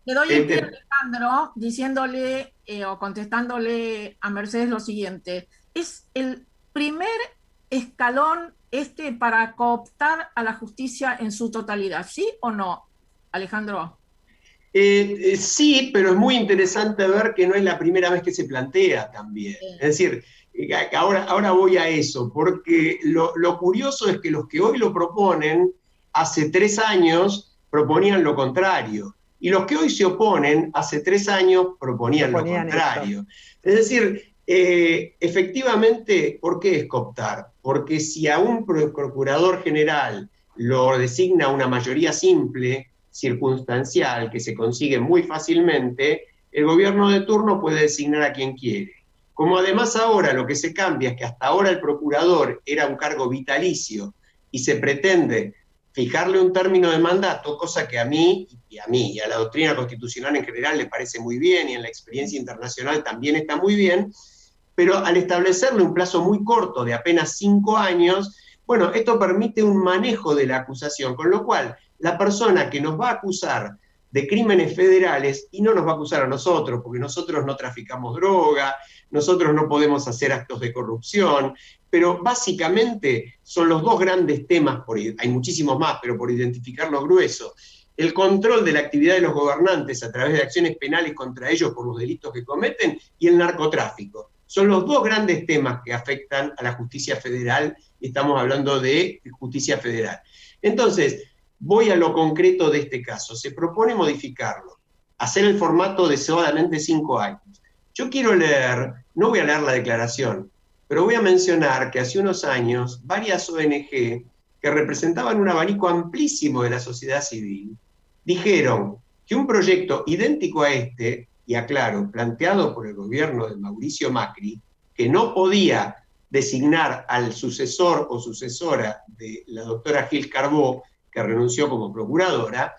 Le doy el pie a Alejandro diciéndole o contestándole a Mercedes lo siguiente. Es el primer escalón para cooptar a la justicia en su totalidad, ¿sí o no, Alejandro? Sí, pero es muy interesante ver que no es la primera vez que se plantea también. Es decir, ahora voy a eso, porque lo curioso es que los que hoy lo proponen, hace 3 años proponían lo contrario, y los que hoy se oponen, hace 3 años proponían lo contrario. Esto. Es decir, efectivamente, ¿por qué es cooptar? Porque si a un procurador general lo designa una mayoría simple, circunstancial, que se consigue muy fácilmente, el gobierno de turno puede designar a quien quiere. Como además ahora lo que se cambia es que hasta ahora el procurador era un cargo vitalicio y se pretende fijarle un término de mandato, cosa que a mí y a la doctrina constitucional en general le parece muy bien y en la experiencia internacional también está muy bien, pero al establecerle un plazo muy corto de apenas 5 años, bueno, esto permite un manejo de la acusación, con lo cual la persona que nos va a acusar de crímenes federales, y no nos va a acusar a nosotros, porque nosotros no traficamos droga, nosotros no podemos hacer actos de corrupción, pero básicamente son los 2 grandes temas, hay muchísimos más, pero por identificar los gruesos: el control de la actividad de los gobernantes a través de acciones penales contra ellos por los delitos que cometen, y el narcotráfico. Son los 2 grandes temas que afectan a la justicia federal, y estamos hablando de justicia federal. Entonces, voy a lo concreto de este caso. Se propone modificarlo, hacer el formato de solamente 5 años. Yo quiero leer, no voy a leer la declaración, pero voy a mencionar que hace unos años varias ONG que que representaban un abanico amplísimo de la sociedad civil, dijeron que un proyecto idéntico a este, y aclaro, planteado por el gobierno de Mauricio Macri, que no podía designar al sucesor o sucesora de la doctora Gil Carbó, que renunció como procuradora,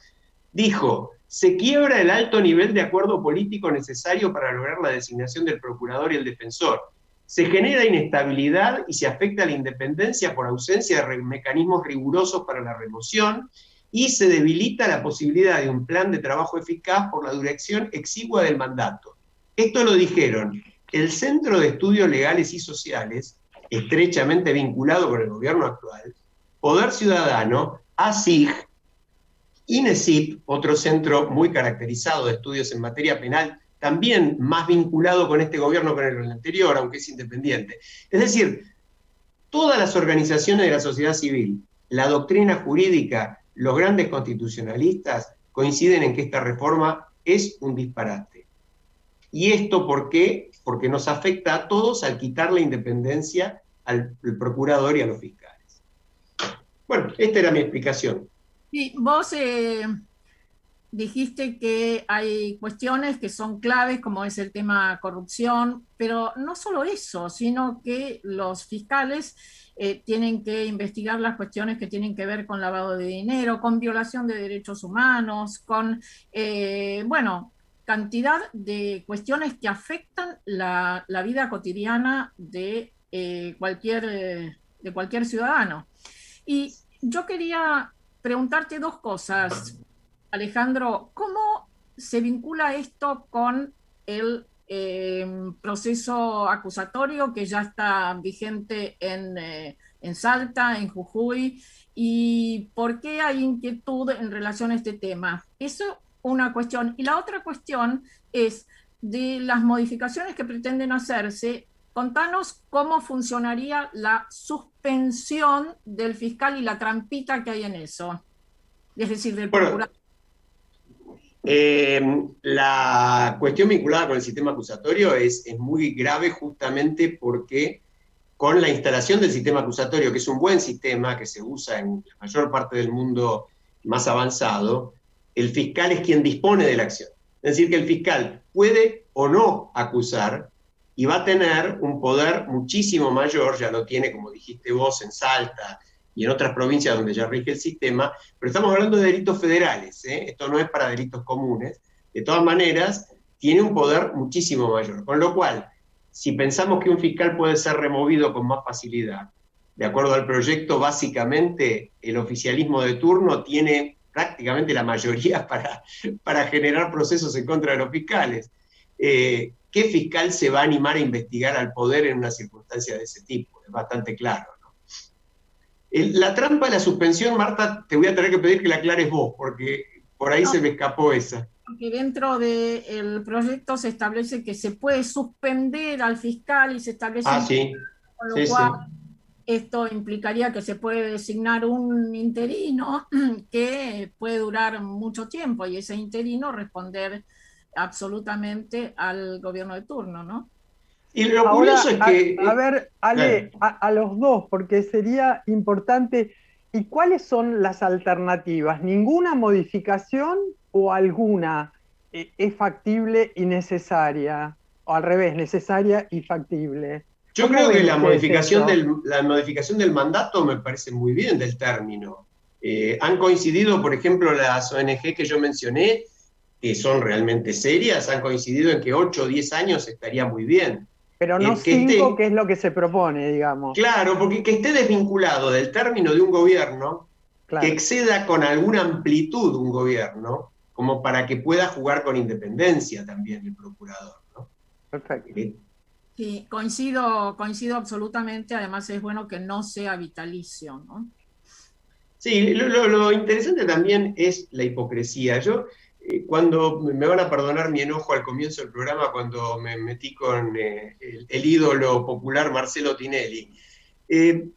dijo: se quiebra el alto nivel de acuerdo político necesario para lograr la designación del procurador y el defensor. Se genera inestabilidad y se afecta la independencia por ausencia de mecanismos rigurosos para la remoción, y se debilita la posibilidad de un plan de trabajo eficaz por la duración exigua del mandato. Esto lo dijeron el Centro de Estudios Legales y Sociales, estrechamente vinculado con el gobierno actual, Poder Ciudadano, ASIG, INESIP, otro centro muy caracterizado de estudios en materia penal, también más vinculado con este gobierno que con el anterior, aunque es independiente. Es decir, todas las organizaciones de la sociedad civil, la doctrina jurídica, los grandes constitucionalistas coinciden en que esta reforma es un disparate. ¿Y esto por qué? Porque nos afecta a todos al quitar la independencia al procurador y a los fiscales. Bueno, esta era mi explicación. Sí, vos dijiste que hay cuestiones que son claves, como es el tema corrupción, pero no solo eso, sino que los fiscales tienen que investigar las cuestiones que tienen que ver con lavado de dinero, con violación de derechos humanos, con, cantidad de cuestiones que afectan la vida cotidiana de cualquier ciudadano. Y yo quería preguntarte dos cosas, Alejandro. ¿Cómo se vincula esto con el proceso acusatorio que ya está vigente en Salta, en Jujuy? ¿Y por qué hay inquietud en relación a este tema? Eso, una cuestión. Y la otra cuestión es de las modificaciones que pretenden hacerse. Contanos cómo funcionaría la suspensión del fiscal y la trampita que hay en eso. Es decir, del procurador. La cuestión vinculada con el sistema acusatorio es muy grave, justamente porque con la instalación del sistema acusatorio, que es un buen sistema que se usa en la mayor parte del mundo más avanzado, el fiscal es quien dispone de la acción. Es decir, que el fiscal puede o no acusar, y va a tener un poder muchísimo mayor, ya lo tiene, como dijiste vos, en Salta y en otras provincias donde ya rige el sistema, pero estamos hablando de delitos federales, esto no es para delitos comunes. De todas maneras, tiene un poder muchísimo mayor, con lo cual, si pensamos que un fiscal puede ser removido con más facilidad, de acuerdo al proyecto, básicamente el oficialismo de turno tiene prácticamente la mayoría para generar procesos en contra de los fiscales. ¿Qué fiscal se va a animar a investigar al poder en una circunstancia de ese tipo? Es bastante claro, ¿no? La trampa de la suspensión, Marta, te voy a tener que pedir que la aclares vos, porque por ahí se me escapó esa. Porque dentro del proyecto se establece que se puede suspender al fiscal y se establece... Sí. Con lo cual, esto implicaría que se puede designar un interino que puede durar mucho tiempo y ese interino responder absolutamente al gobierno de turno, ¿no? Y lo curioso es que... A ver, Ale, a los dos, porque sería importante. ¿Y cuáles son las alternativas? ¿Ninguna modificación o alguna es factible y necesaria? O al revés, necesaria y factible. Yo creo que la modificación del mandato me parece muy bien del término. Han coincidido, por ejemplo, las ONG que yo mencioné, que son realmente serias, han coincidido en que 8 o 10 años estaría muy bien. Pero no 5, que es lo que se propone, digamos. Claro, porque que esté desvinculado del término de un gobierno, que exceda con alguna amplitud un gobierno, como para que pueda jugar con independencia también el procurador, ¿no? Perfecto. Sí, coincido absolutamente. Además es bueno que no sea vitalicio, ¿no? Sí, lo interesante también es la hipocresía. Yo, cuando me van a perdonar mi enojo al comienzo del programa, cuando me metí con el ídolo popular Marcelo Tinelli,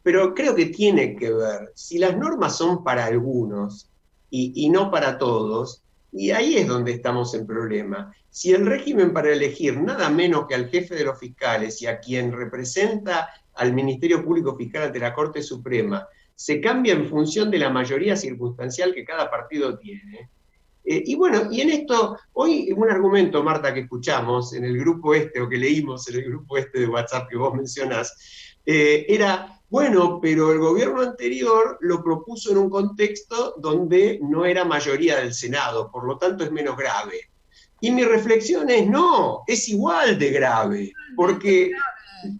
pero creo que tiene que ver, si las normas son para algunos y no para todos, y ahí es donde estamos en problema. Si el régimen para elegir nada menos que al jefe de los fiscales y a quien representa al Ministerio Público Fiscal ante la Corte Suprema, se cambia en función de la mayoría circunstancial que cada partido tiene. Y bueno, y en esto, hoy un argumento, Marta, que escuchamos en el grupo o que leímos en el grupo de WhatsApp que vos mencionás, era, bueno, pero el gobierno anterior lo propuso en un contexto donde no era mayoría del Senado, por lo tanto es menos grave. Y mi reflexión es, no, es igual de grave, porque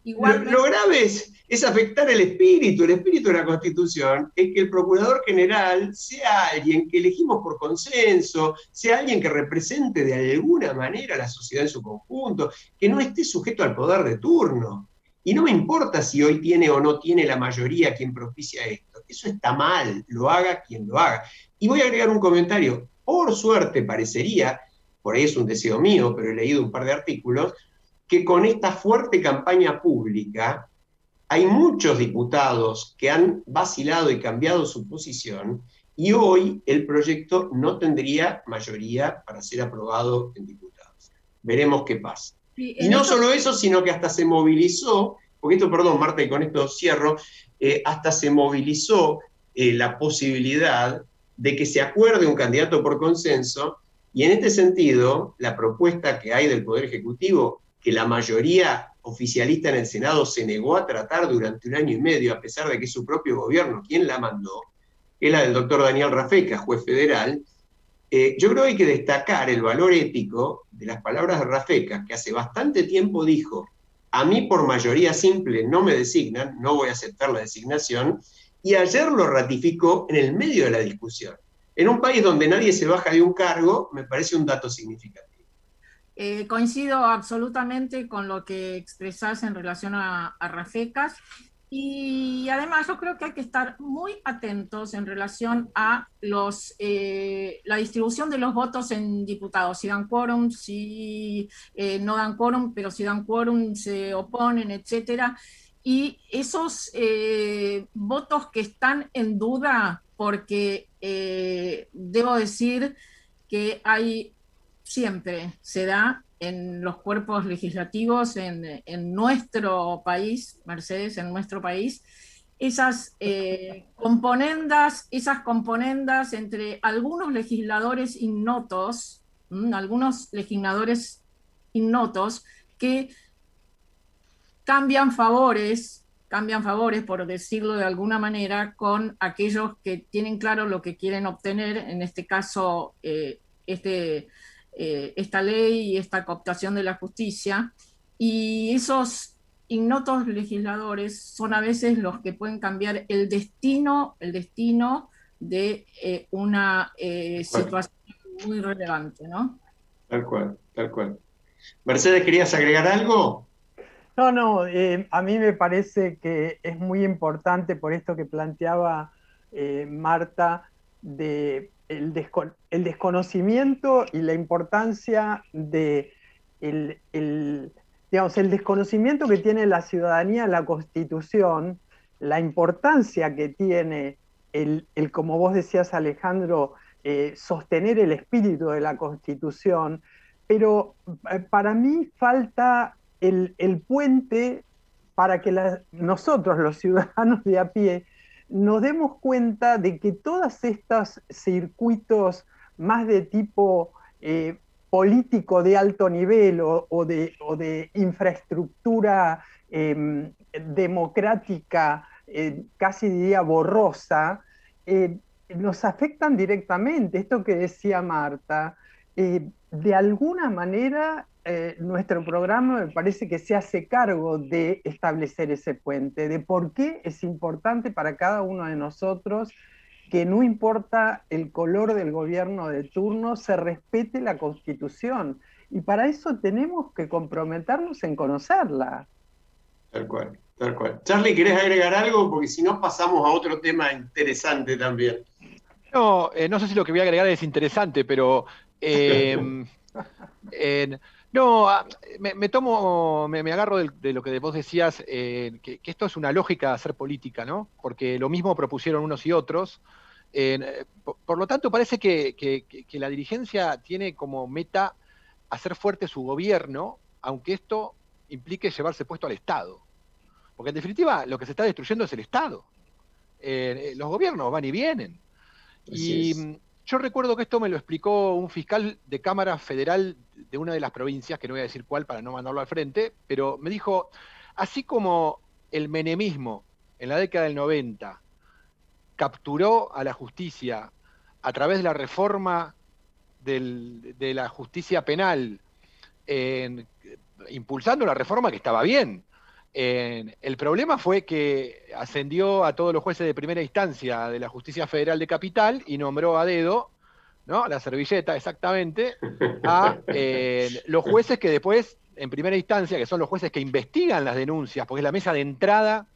lo grave es afectar el espíritu de la Constitución, es que el Procurador General sea alguien que elegimos por consenso, sea alguien que represente de alguna manera a la sociedad en su conjunto, que no esté sujeto al poder de turno. Y no me importa si hoy tiene o no tiene la mayoría quien propicia esto, eso está mal, lo haga quien lo haga. Y voy a agregar un comentario, por suerte parecería, por ahí es un deseo mío, pero he leído un par de artículos, que con esta fuerte campaña pública hay muchos diputados que han vacilado y cambiado su posición y hoy el proyecto no tendría mayoría para ser aprobado en diputados. Veremos qué pasa. Y no solo eso, sino que hasta se movilizó, porque esto, perdón Marta, y con esto cierro, hasta se movilizó la posibilidad de que se acuerde un candidato por consenso, y en este sentido, la propuesta que hay del Poder Ejecutivo, que la mayoría oficialista en el Senado se negó a tratar durante 1 año y medio, a pesar de que es su propio gobierno quien la mandó, que es la del doctor Daniel Rafecas, juez federal. Yo creo que hay que destacar el valor ético de las palabras de Rafecas, que hace bastante tiempo dijo, a mí por mayoría simple no me designan, no voy a aceptar la designación, y ayer lo ratificó en el medio de la discusión. En un país donde nadie se baja de un cargo, me parece un dato significativo. Coincido absolutamente con lo que expresás en relación a Rafecas, y además yo creo que hay que estar muy atentos en relación a la distribución de los votos en diputados, si dan quórum, si no dan quórum, pero si dan quórum se oponen, etcétera. Y esos votos que están en duda, porque debo decir que siempre se da en los cuerpos legislativos en nuestro país, Mercedes, en nuestro país, esas componendas entre algunos legisladores innotos, que cambian favores, por decirlo de alguna manera, con aquellos que tienen claro lo que quieren obtener, en este caso, esta ley y esta cooptación de la justicia, y esos ignotos legisladores son a veces los que pueden cambiar el destino de una situación muy relevante, ¿no? Tal cual, tal cual. Mercedes, ¿querías agregar algo? No, a mí me parece que es muy importante por esto que planteaba Marta, de el desconocimiento y la importancia de el desconocimiento que tiene la ciudadanía en la Constitución, la importancia que tiene como vos decías, Alejandro, sostener el espíritu de la Constitución, pero para mí falta el puente para que nosotros, los ciudadanos de a pie, nos demos cuenta de que todos estos circuitos más de tipo político de alto nivel o de infraestructura democrática, casi diría borrosa, nos afectan directamente. Esto que decía Marta, de alguna manera nuestro programa me parece que se hace cargo de establecer ese puente, de por qué es importante para cada uno de nosotros que no importa el color del gobierno de turno, se respete la Constitución. Y para eso tenemos que comprometernos en conocerla. Tal cual, tal cual. Charlie, ¿querés agregar algo? Porque si no pasamos a otro tema interesante también. No sé si lo que voy a agregar es interesante, pero no, me agarro de lo que vos decías, que esto es una lógica de hacer política, ¿no? Porque lo mismo propusieron unos y otros. Por lo tanto, parece que la dirigencia tiene como meta hacer fuerte su gobierno, aunque esto implique llevarse puesto al Estado. Porque en definitiva lo que se está destruyendo es el Estado. los gobiernos van y vienen. Y yo recuerdo que esto me lo explicó un fiscal de Cámara Federal de una de las provincias, que no voy a decir cuál para no mandarlo al frente, pero me dijo, así como el menemismo en la década del 90 capturó a la justicia a través de la reforma de la justicia penal, impulsando la reforma que estaba bien. El problema fue que ascendió a todos los jueces de primera instancia de la Justicia Federal de Capital y nombró a dedo, ¿no? La servilleta exactamente, a los jueces que después, en primera instancia, que son los jueces que investigan las denuncias, porque es la mesa de entrada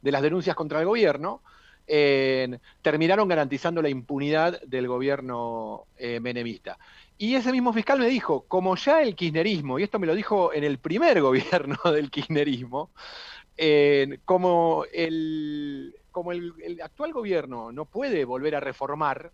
de las denuncias contra el gobierno, terminaron garantizando la impunidad del gobierno menemista. Y ese mismo fiscal me dijo, como ya el kirchnerismo, y esto me lo dijo en el primer gobierno del kirchnerismo, como el actual gobierno no puede volver a reformar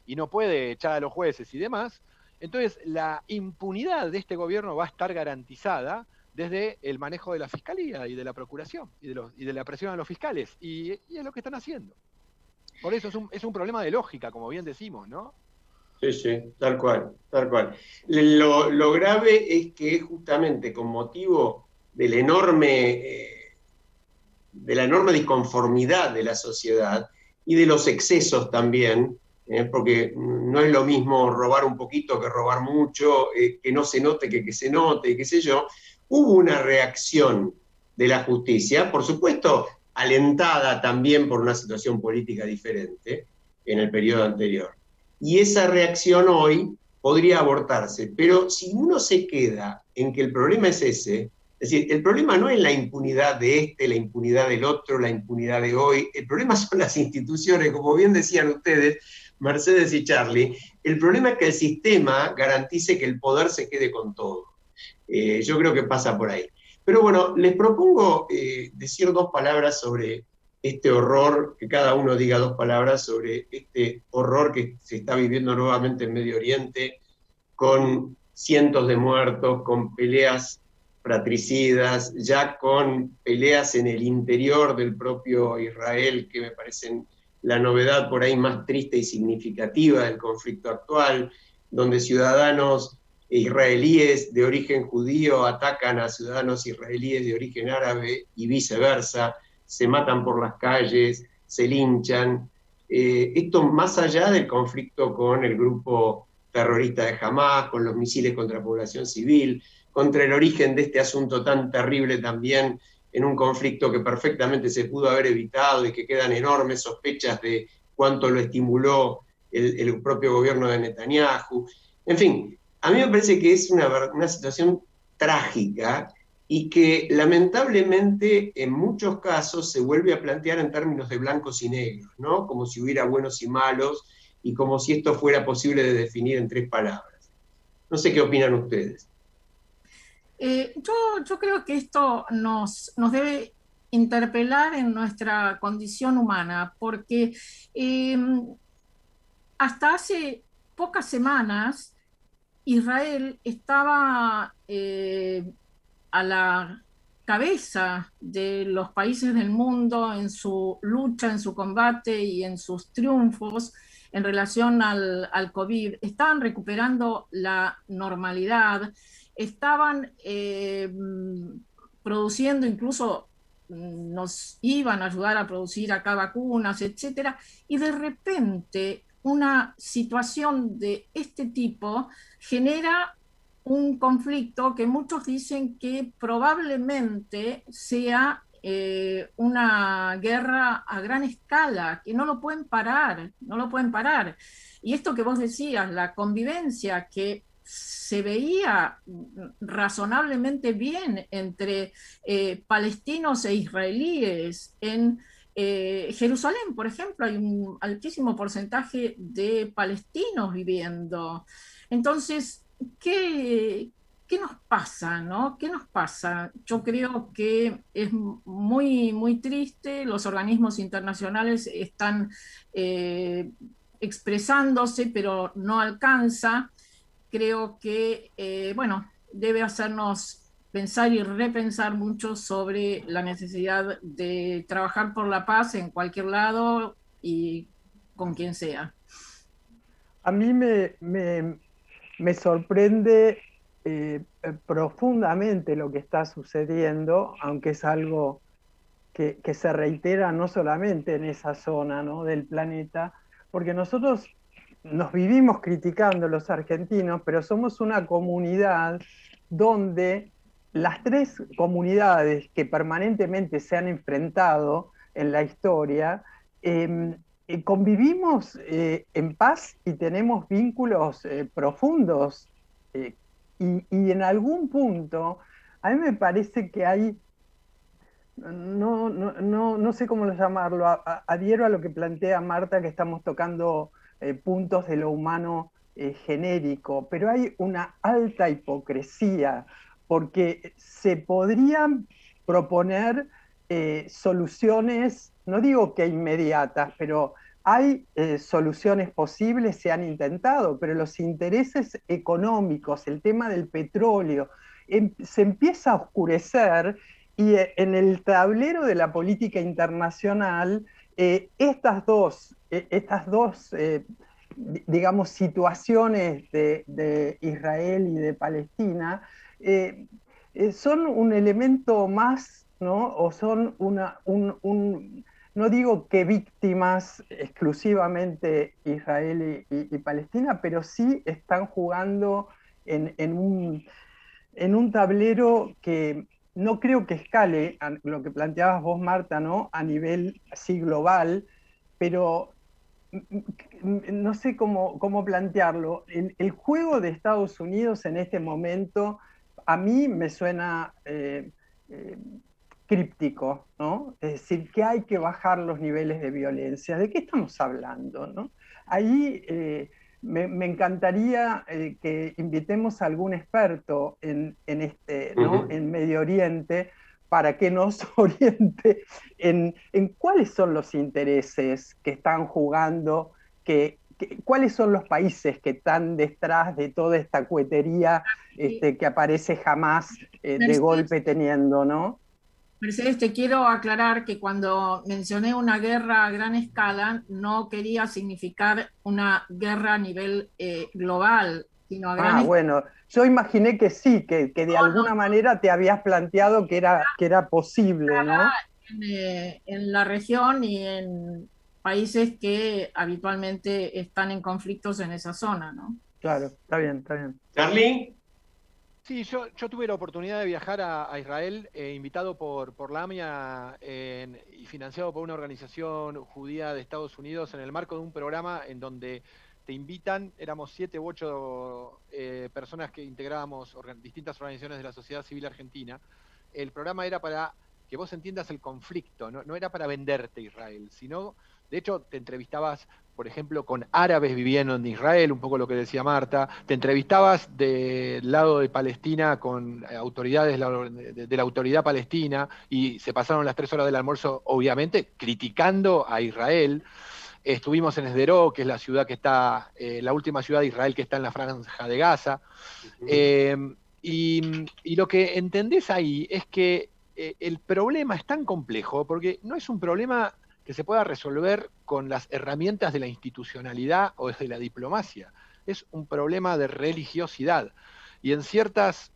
y no puede echar a los jueces y demás, entonces la impunidad de este gobierno va a estar garantizada desde el manejo de la fiscalía y de la procuración y de la presión a los fiscales. Y es lo que están haciendo. Por eso es un problema de lógica, como bien decimos, ¿no? Sí, tal cual, tal cual. Lo grave es que justamente con motivo de la enorme disconformidad de la sociedad y de los excesos también, porque no es lo mismo robar un poquito que robar mucho, que no se note que se note, qué sé yo, hubo una reacción de la justicia, por supuesto alentada también por una situación política diferente en el periodo anterior. Y esa reacción hoy podría abortarse, pero si uno se queda en que el problema es ese, es decir, el problema no es la impunidad de este, la impunidad del otro, la impunidad de hoy, el problema son las instituciones, como bien decían ustedes, Mercedes y Charlie, el problema es que el sistema garantice que el poder se quede con todo. Yo creo que pasa por ahí. Pero bueno, les propongo decir dos palabras sobre este horror, que cada uno diga dos palabras sobre este horror que se está viviendo nuevamente en Medio Oriente, con cientos de muertos, con peleas fratricidas, ya con peleas en el interior del propio Israel, que me parecen la novedad por ahí más triste y significativa del conflicto actual, donde ciudadanos israelíes de origen judío atacan a ciudadanos israelíes de origen árabe y viceversa, se matan por las calles, se linchan. Esto más allá del conflicto con el grupo terrorista de Hamás, con los misiles contra población civil, contra el origen de este asunto tan terrible también en un conflicto que perfectamente se pudo haber evitado y que quedan enormes sospechas de cuánto lo estimuló el propio gobierno de Netanyahu. En fin, a mí me parece que es una situación trágica y que lamentablemente en muchos casos se vuelve a plantear en términos de blancos y negros, ¿no? Como si hubiera buenos y malos y como si esto fuera posible de definir en tres palabras. No sé qué opinan ustedes. Yo creo que esto nos debe interpelar en nuestra condición humana, porque hasta hace pocas semanas Israel estaba a la cabeza de los países del mundo en su lucha, en su combate y en sus triunfos en relación al COVID. Estaban recuperando la normalidad, estaban produciendo, incluso nos iban a ayudar a producir acá vacunas, etcétera, y de repente una situación de este tipo genera un conflicto que muchos dicen que probablemente sea una guerra a gran escala, que no lo pueden parar, no lo pueden parar. Y esto que vos decías, la convivencia que se veía razonablemente bien entre palestinos e israelíes en Jerusalén, por ejemplo, hay un altísimo porcentaje de palestinos viviendo. Entonces, ¿qué nos pasa, no? ¿Qué nos pasa? Yo creo que es muy, muy triste. Los organismos internacionales están expresándose, pero no alcanza. Creo que, bueno, debe hacernos pensar y repensar mucho sobre la necesidad de trabajar por la paz en cualquier lado y con quien sea. A mí me sorprende profundamente lo que está sucediendo, aunque es algo que se reitera no solamente en esa zona, ¿no?, del planeta, porque nosotros nos vivimos criticando los argentinos, pero somos una comunidad donde las tres comunidades que permanentemente se han enfrentado en la historia, convivimos en paz y tenemos vínculos profundos. Y en algún punto, a mí me parece que hay, no sé cómo llamarlo, adhiero a lo que plantea Marta, que estamos tocando puntos de lo humano genérico, pero hay una alta hipocresía, porque se podrían proponer soluciones, no digo que inmediatas, pero hay soluciones posibles, se han intentado, pero los intereses económicos, el tema del petróleo, se empieza a oscurecer, y en el tablero de la política internacional, estas dos digamos, situaciones de Israel y de Palestina son un elemento más, ¿no? O son no digo que víctimas exclusivamente Israel y Palestina, pero sí están jugando en un tablero que no creo que escale a lo que planteabas vos, Marta, ¿no?, a nivel así global, pero no sé cómo plantearlo. El juego de Estados Unidos en este momento a mí me suena críptico, ¿no? Es decir, que hay que bajar los niveles de violencia. ¿De qué estamos hablando, no? Ahí me encantaría que invitemos a algún experto en ¿no?, en Medio Oriente, para que nos oriente en cuáles son los intereses que están jugando, cuáles son los países que están detrás de toda esta cuetería que aparece jamás de golpe teniendo, ¿no? Mercedes, te quiero aclarar que cuando mencioné una guerra a gran escala, no quería significar una guerra a nivel global, sino a gran escala. Bueno, yo imaginé que sí, que de alguna manera te habías planteado que era posible, ¿no? En la región y en países que habitualmente están en conflictos en esa zona, ¿no? Claro, está bien, está bien. ¿Charlie? Sí, yo tuve la oportunidad de viajar a Israel, invitado por la AMIA y financiado por una organización judía de Estados Unidos, en el marco de un programa en donde te invitan, éramos 7 u 8 personas que integrábamos distintas organizaciones de la sociedad civil argentina. El programa era para que vos entiendas el conflicto, no era para venderte Israel, sino, de hecho, te entrevistabas, por ejemplo, con árabes viviendo en Israel, un poco lo que decía Marta, te entrevistabas del lado de Palestina con autoridades de la autoridad palestina, y se pasaron las 3 horas del almuerzo, obviamente, criticando a Israel. Estuvimos en Sderot, que es la ciudad que está, la última ciudad de Israel que está en la franja de Gaza. Y lo que entendés ahí es que el problema es tan complejo, porque no es un problema que se pueda resolver con las herramientas de la institucionalidad o de la diplomacia. Es un problema de religiosidad. Y en ciertos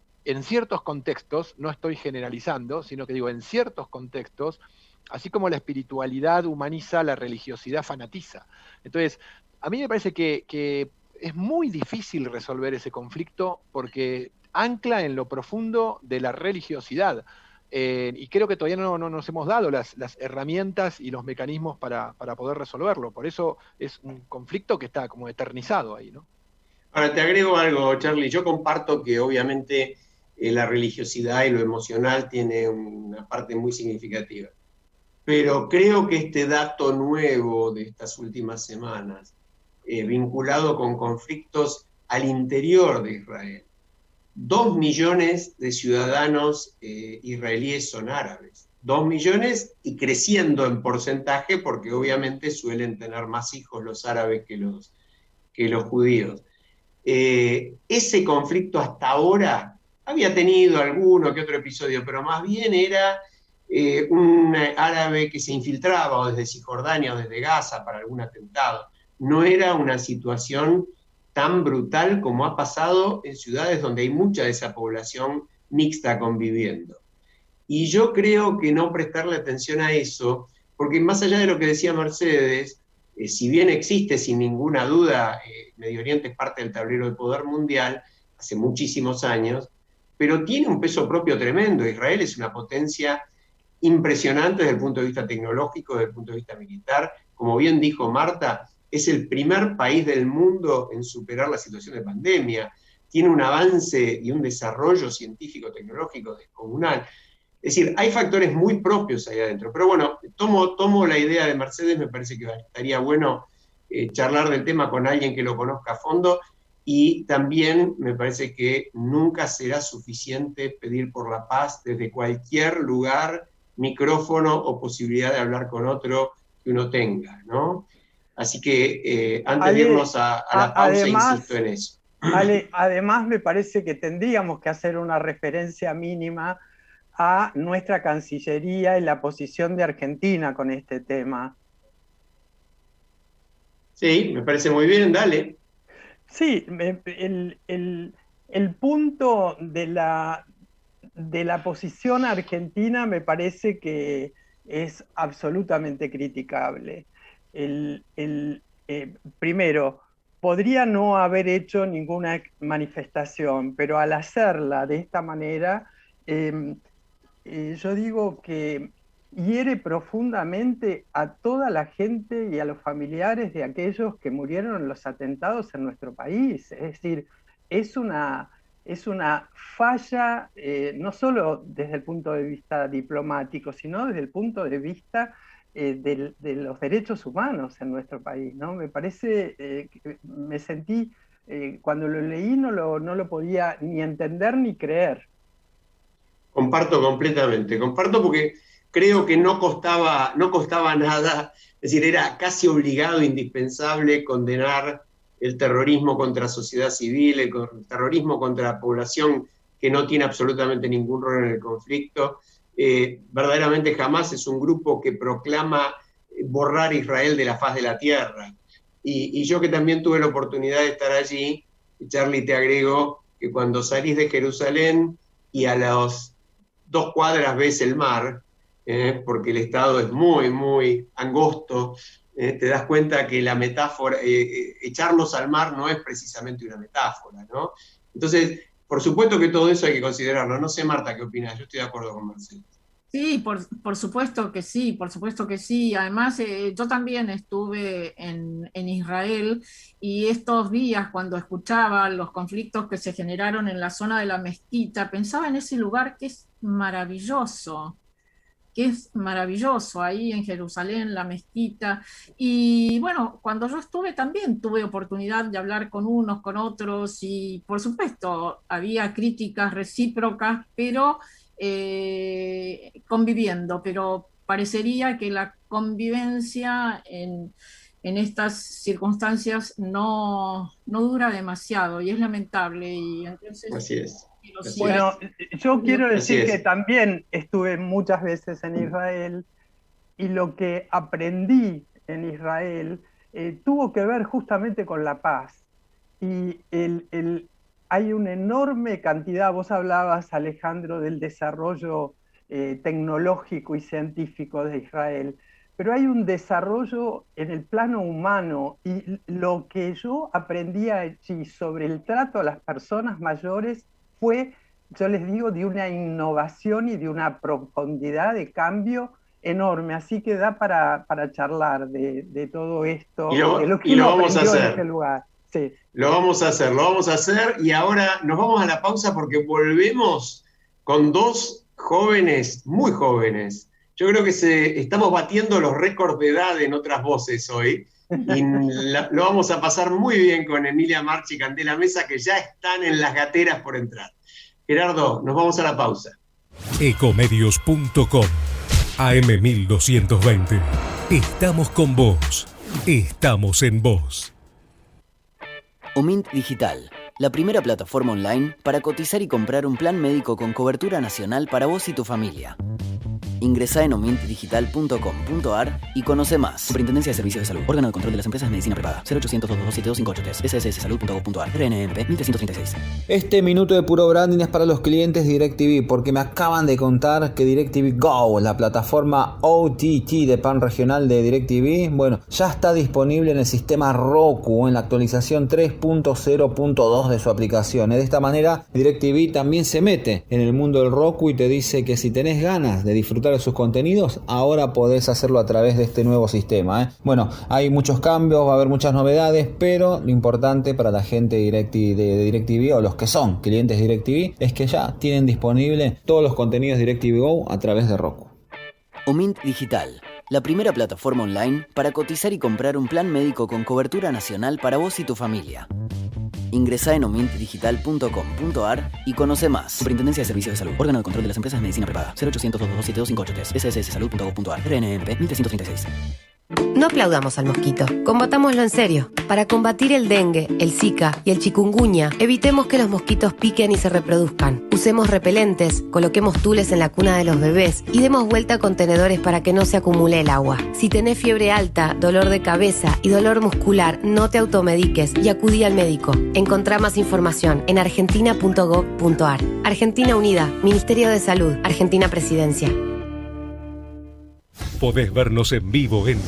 contextos, no estoy generalizando, sino que digo, en ciertos contextos, así como la espiritualidad humaniza, la religiosidad fanatiza. Entonces, a mí me parece que es muy difícil resolver ese conflicto porque ancla en lo profundo de la religiosidad. Y creo que todavía no nos hemos dado las herramientas y los mecanismos para poder resolverlo. Por eso es un conflicto que está como eternizado ahí, ¿no? Ahora, te agrego algo, Charlie. Yo comparto que obviamente la religiosidad y lo emocional tiene una parte muy significativa. Pero creo que este dato nuevo de estas últimas semanas, vinculado con conflictos al interior de Israel, 2 millones de ciudadanos israelíes son árabes. 2 millones y creciendo en porcentaje, porque obviamente suelen tener más hijos los árabes que los judíos. Ese conflicto hasta ahora había tenido alguno que otro episodio, pero más bien era un árabe que se infiltraba o desde Cisjordania o desde Gaza para algún atentado. No era una situación tan brutal como ha pasado en ciudades donde hay mucha de esa población mixta conviviendo. Y yo creo que no prestarle atención a eso, porque más allá de lo que decía Mercedes, si bien existe sin ninguna duda, Medio Oriente es parte del tablero de poder mundial hace muchísimos años, pero tiene un peso propio tremendo. Israel es una potencia impresionante desde el punto de vista tecnológico, desde el punto de vista militar. Como bien dijo Marta, es el primer país del mundo en superar la situación de pandemia. Tiene un avance y un desarrollo científico-tecnológico descomunal. Es decir, hay factores muy propios ahí adentro. Pero bueno, tomo la idea de Mercedes, me parece que estaría bueno charlar del tema con alguien que lo conozca a fondo, y también me parece que nunca será suficiente pedir por la paz desde cualquier lugar, micrófono o posibilidad de hablar con otro que uno tenga, ¿no? Así que antes de irnos a la pausa, además, insisto en eso. Además, me parece que tendríamos que hacer una referencia mínima a nuestra Cancillería y la posición de Argentina con este tema. Sí, me parece muy bien, dale. Sí, el punto de la posición argentina me parece que es absolutamente criticable. Primero, podría no haber hecho ninguna manifestación, pero al hacerla de esta manera, yo digo que hiere profundamente a toda la gente y a los familiares de aquellos que murieron en los atentados en nuestro país. Es decir, es una falla, no solo desde el punto de vista diplomático, sino desde el punto de vista de los derechos humanos en nuestro país, ¿no? Me parece, me sentí, cuando lo leí no lo podía ni entender ni creer. Comparto completamente, comparto porque creo que no costaba nada, es decir, era casi obligado, indispensable condenar el terrorismo contra sociedad civil, el terrorismo contra la población que no tiene absolutamente ningún rol en el conflicto. Verdaderamente Hamás es un grupo que proclama borrar a Israel de la faz de la tierra. Y yo que también tuve la oportunidad de estar allí, Charlie, te agrego que cuando salís de Jerusalén y a las 2 cuadras ves el mar, porque el estado es muy, muy angosto, te das cuenta que la metáfora, echarlos al mar no es precisamente una metáfora, ¿no? Entonces, por supuesto que todo eso hay que considerarlo. No sé, Marta, ¿qué opinas? Yo estoy de acuerdo con Marcelo. Sí, por supuesto que sí, por supuesto que sí. Además, yo también estuve en Israel, y estos días cuando escuchaba los conflictos que se generaron en la zona de la mezquita, pensaba en ese lugar que es maravilloso, ahí en Jerusalén, la mezquita. Y bueno, cuando yo estuve también tuve oportunidad de hablar con unos, con otros, y por supuesto había críticas recíprocas, pero conviviendo, pero parecería que la convivencia en estas circunstancias no dura demasiado, y es lamentable. Y entonces, así es. Bueno, yo quiero decir que también estuve muchas veces en Israel, y lo que aprendí en Israel tuvo que ver justamente con la paz. Y hay una enorme cantidad, vos hablabas, Alejandro, del desarrollo tecnológico y científico de Israel, pero hay un desarrollo en el plano humano, y lo que yo aprendí allí sobre el trato a las personas mayores fue, yo les digo, de una innovación y de una profundidad de cambio enorme. Así que da para charlar de todo esto, de lo que uno vamos a hacer en este lugar. Sí. Lo vamos a hacer, y ahora nos vamos a la pausa porque volvemos con 2 jóvenes, muy jóvenes. Yo creo que estamos batiendo los récords de edad en otras voces hoy, y lo vamos a pasar muy bien con Emilia Marchi y Candela Mesa, que ya están en las gateras por entrar. Gerardo, nos vamos a la pausa. Ecomedios.com AM 1220. Estamos con vos. Estamos en vos. Omint Digital, la primera plataforma online para cotizar y comprar un plan médico con cobertura nacional para vos y tu familia. Ingresá en omintdigital.com.ar y conoce más. Superintendencia de Servicios de Salud. Órgano de control de las empresas de medicina prepaga. 0800-227-2583. SSSsalud.gov.ar. RNMP 1336. Este minuto de puro branding es para los clientes de DirecTV, porque me acaban de contar que DirecTV Go, la plataforma OTT de pan regional de DirecTV, bueno, ya está disponible en el sistema Roku en la actualización 3.0.2 de su aplicación. De esta manera, DirecTV también se mete en el mundo del Roku y te dice que si tenés ganas de disfrutar de sus contenidos, ahora podés hacerlo a través de este nuevo sistema. Bueno, hay muchos cambios, va a haber muchas novedades, pero lo importante para la gente de DirecTV o los que son clientes de DirecTV es que ya tienen disponible todos los contenidos de DirecTV Go a través de Roku. Omint Digital, la primera plataforma online para cotizar y comprar un plan médico con cobertura nacional para vos y tu familia. Ingresá en omintdigital.com.ar y conoce más. Superintendencia de Servicios de Salud. Órgano de control de las empresas de medicina prepaga. 0800-227-2583. SSSsalud.gov.ar. RNMP 1336. No aplaudamos al mosquito, combatámoslo en serio. Para combatir el dengue, el zika y el chikungunya, evitemos que los mosquitos piquen y se reproduzcan. Usemos repelentes, coloquemos tules en la cuna de los bebés y demos vuelta a contenedores para que no se acumule el agua. Si tenés fiebre alta, dolor de cabeza y dolor muscular, no te automediques y acudí al médico. Encontrá más información en argentina.gov.ar. Argentina Unida, Ministerio de Salud, Argentina Presidencia. Podés vernos en vivo en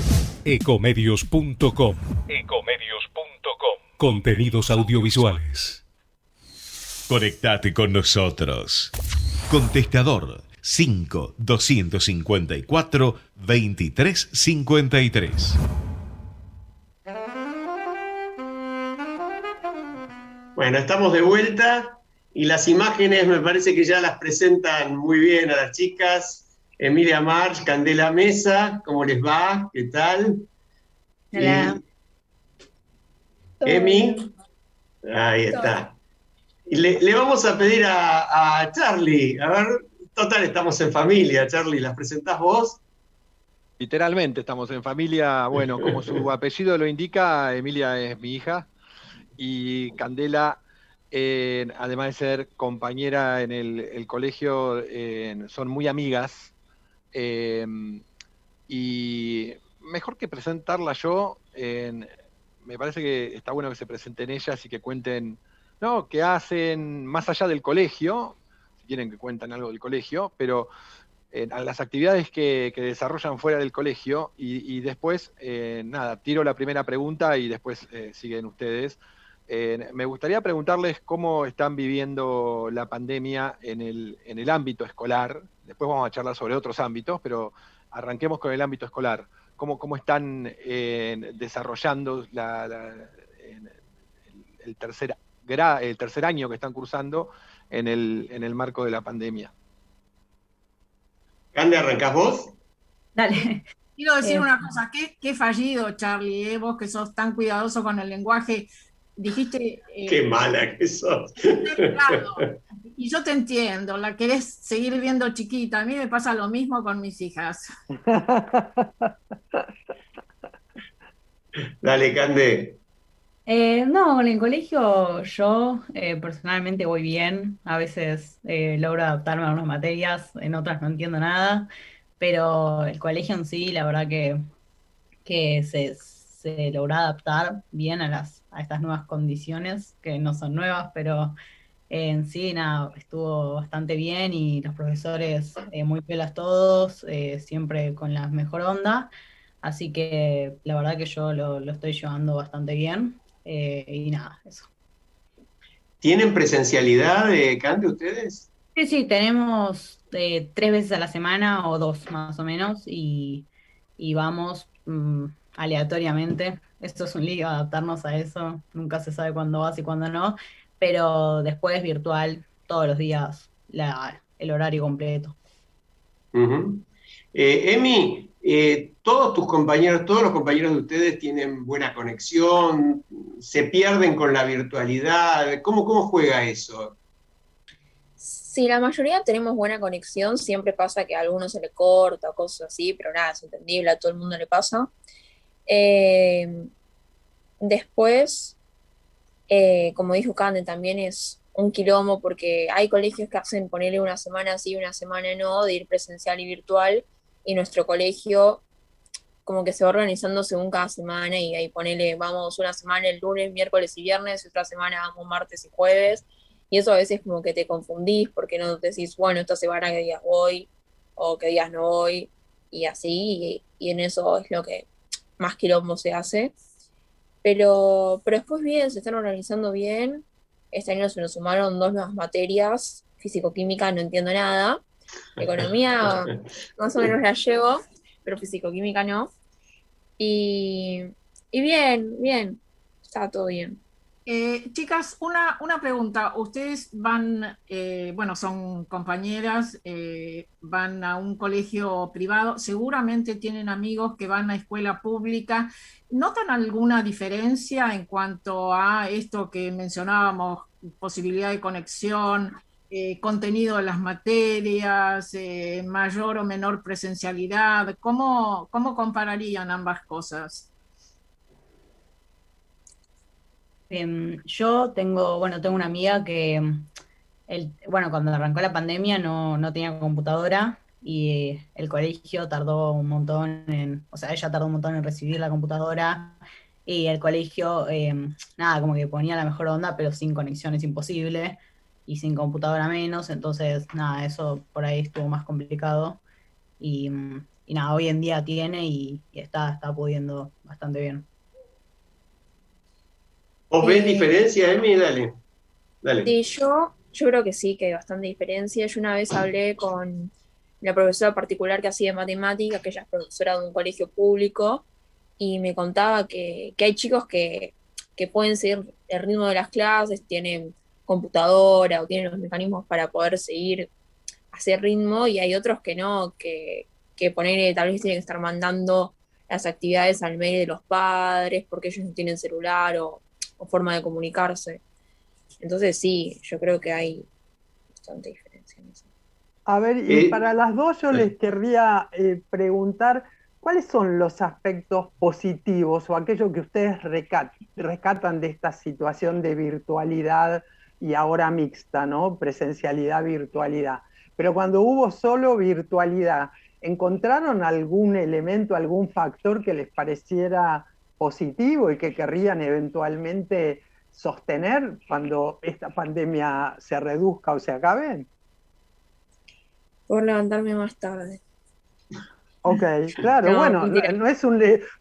ecomedios.com. Contenidos audiovisuales. Conectate con nosotros. Contestador 5-254-2353. Bueno, estamos de vuelta y las imágenes me parece que ya las presentan muy bien a las chicas. Emilia March, Candela Mesa, ¿cómo les va? ¿Qué tal? Hola. Emi, ahí está. Y le vamos a pedir a Charlie, a ver, total, estamos en familia. Charlie, ¿las presentás vos? Literalmente estamos en familia. Bueno, como su apellido lo indica, Emilia es mi hija y Candela, además de ser compañera en el colegio, son muy amigas. Y mejor que presentarla yo, me parece que está bueno que se presenten ellas y que cuenten, ¿no?, qué hacen más allá del colegio, si quieren que cuenten algo del colegio, pero a las actividades que desarrollan fuera del colegio y después, nada, tiro la primera pregunta y después siguen ustedes. Me gustaría preguntarles cómo están viviendo la pandemia en el ámbito escolar. Después vamos a charlar sobre otros ámbitos, pero arranquemos con el ámbito escolar. ¿Cómo están desarrollando el tercer año que están cursando en el marco de la pandemia? Cande, ¿arrancás vos? Dale. Quiero decir una cosa, qué fallido, Charlie, vos que sos tan cuidadoso con el lenguaje. Dijiste... Qué mala que sos. Claro, y yo te entiendo, la querés seguir viendo chiquita. A mí me pasa lo mismo con mis hijas. Dale, Cande. No, en el colegio yo personalmente voy bien. A veces logro adaptarme a unas materias, en otras no entiendo nada. Pero el colegio en sí, la verdad que se logró adaptar bien a estas nuevas condiciones, que no son nuevas, pero en sí, nada, estuvo bastante bien y los profesores muy piolas todos, siempre con la mejor onda, así que la verdad que yo lo estoy llevando bastante bien, y nada, eso. ¿Tienen presencialidad, Cande, ustedes? Sí, tenemos 3 veces a la semana o 2 más o menos, y vamos aleatoriamente. Esto es un lío, adaptarnos a eso, nunca se sabe cuándo vas y cuándo no, pero después virtual, todos los días, el horario completo. Uh-huh. Emi, todos los compañeros de ustedes tienen buena conexión, se pierden con la virtualidad, ¿cómo juega eso? Sí, la mayoría tenemos buena conexión, siempre pasa que a alguno se le corta o cosas así, pero nada, es entendible, a todo el mundo le pasa. Después, Como dijo Cande, también es un quilombo porque hay colegios que hacen ponerle una semana sí, una semana no, de ir presencial y virtual, y nuestro colegio como que se va organizando según cada semana y ahí ponele, vamos una semana el lunes, miércoles y viernes, y otra semana vamos martes y jueves, y eso a veces como que te confundís porque no decís, bueno, esta semana qué días voy o qué días no voy, y así, y en eso es lo que más quilombo se hace. Pero después bien, se están organizando bien. Este año se nos sumaron 2 nuevas materias. Físico-química no entiendo nada. Economía más o menos la llevo, pero físico-química no. Y, y bien, bien. Está todo bien. Chicas, una pregunta. Ustedes van, bueno, son compañeras, van a un colegio privado, seguramente tienen amigos que van a escuela pública. ¿Notan alguna diferencia en cuanto a esto que mencionábamos, posibilidad de conexión, contenido de las materias, mayor o menor presencialidad? ¿Cómo compararían ambas cosas? Yo tengo, bueno, tengo una amiga que, bueno, cuando arrancó la pandemia no tenía computadora y el colegio tardó un montón o sea, ella tardó un montón en recibir la computadora y el colegio, nada, como que ponía la mejor onda, pero sin conexión es imposible y sin computadora menos, entonces, nada, eso por ahí estuvo más complicado y nada, hoy en día tiene y está pudiendo bastante bien. ¿Vos ves diferencia, Emi? Dale, dale. Sí, yo creo que sí, que hay bastante diferencia. Yo una vez hablé con la profesora particular que hacía matemáticas, que ella es profesora de un colegio público, y me contaba que hay chicos que pueden seguir el ritmo de las clases, tienen computadora o tienen los mecanismos para poder seguir a ese ritmo, y hay otros que no, que poner, tal vez tienen que estar mandando las actividades al mail de los padres porque ellos no tienen celular o forma de comunicarse. Entonces sí, yo creo que hay bastante diferencia en eso. A ver, y para las dos yo les querría preguntar, ¿cuáles son los aspectos positivos o aquello que ustedes rescatan de esta situación de virtualidad y ahora mixta, ¿no? Presencialidad, virtualidad. Pero cuando hubo solo virtualidad, ¿encontraron algún elemento, algún factor que les pareciera positivo y que querrían eventualmente sostener cuando esta pandemia se reduzca o se acabe? Por levantarme más tarde. Ok, claro, No, bueno, mentira. no es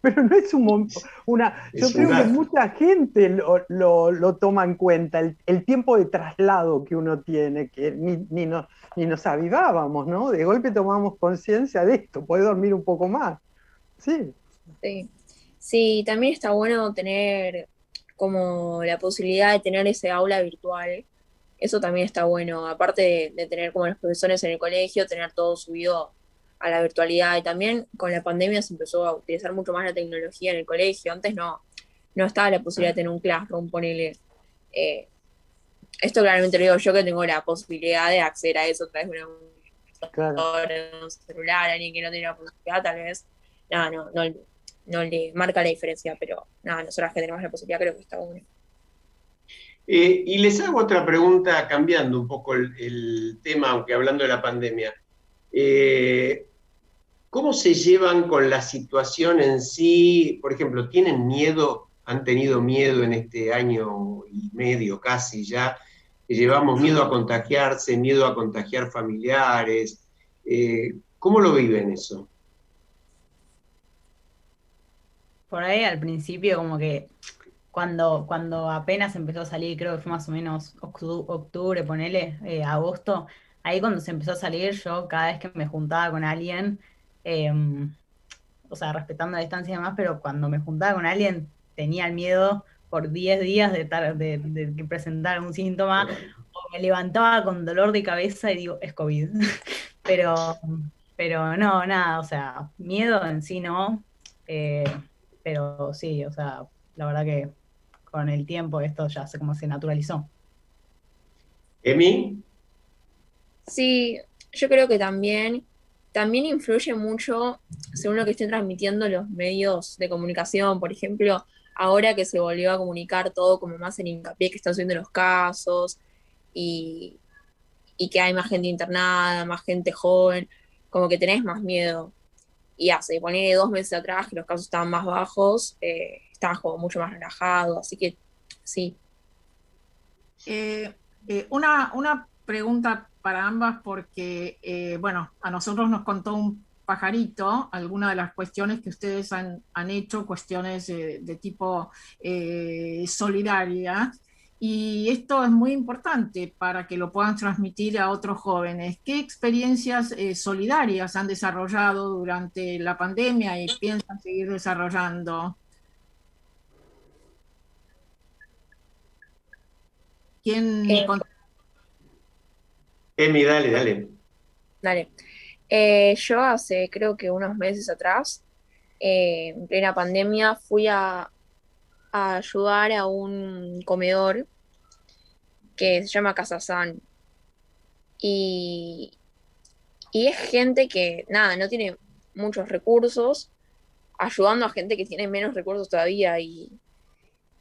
pero no es yo Es un creo que gasto. mucha gente lo toma en cuenta, el tiempo de traslado que uno tiene, que ni nos avivábamos, ¿no? De golpe tomamos conciencia de esto, puede dormir un poco más. Sí. Sí. Sí, también está bueno tener como la posibilidad de tener ese aula virtual. Eso también está bueno, aparte de tener como los profesores en el colegio, tener todo subido a la virtualidad. Y también con la pandemia se empezó a utilizar mucho más la tecnología en el colegio. Antes no estaba la posibilidad de tener un classroom, ponele. eh, Esto claramente lo digo yo que tengo la posibilidad de acceder a eso a través de una computadora, un celular, alguien que no tiene la posibilidad, tal vez, nada, no le marca la diferencia, pero nada, nosotras que tenemos la posibilidad creo que está bueno. Y les hago otra pregunta, cambiando un poco el tema, aunque hablando de la pandemia. ¿Cómo se llevan con la situación en sí? Por ejemplo, ¿tienen miedo? ¿Han tenido miedo en este año y medio casi ya? Que llevamos miedo a contagiarse, miedo a contagiar familiares. ¿Cómo lo viven eso? Por ahí al principio como que cuando apenas empezó a salir, creo que fue más o menos octubre, ponele, agosto, ahí cuando se empezó a salir, yo cada vez que me juntaba con alguien, eh, o sea, respetando la distancia y demás, pero cuando me juntaba con alguien tenía el miedo por 10 días de que presentara un síntoma, o me levantaba con dolor de cabeza y digo, es COVID. Pero, pero no, nada, o sea, miedo en sí no, eh, pero sí, o sea, la verdad que con el tiempo esto ya como se naturalizó. ¿Emi? Sí, yo creo que también influye mucho, según lo que estén transmitiendo los medios de comunicación. Por ejemplo, ahora que se volvió a comunicar todo como más en hincapié que están subiendo los casos y, y que hay más gente internada, más gente joven, como que tenés más miedo. Y hace, poner 2 meses atrás, que los casos estaban más bajos, estabas como mucho más relajado, así que sí. Una pregunta para ambas, porque, bueno, a nosotros nos contó un pajarito algunas de las cuestiones que ustedes han hecho, cuestiones de tipo solidaria, y esto es muy importante para que lo puedan transmitir a otros jóvenes. ¿Qué experiencias solidarias han desarrollado durante la pandemia y piensan seguir desarrollando? ¿Quién Emi, dale, dale. Dale. Yo hace creo que unos meses atrás, en plena pandemia, fui a ayudar a un comedor que se llama Casa San. Y, y es gente que, nada, no tiene muchos recursos, ayudando a gente que tiene menos recursos todavía. Y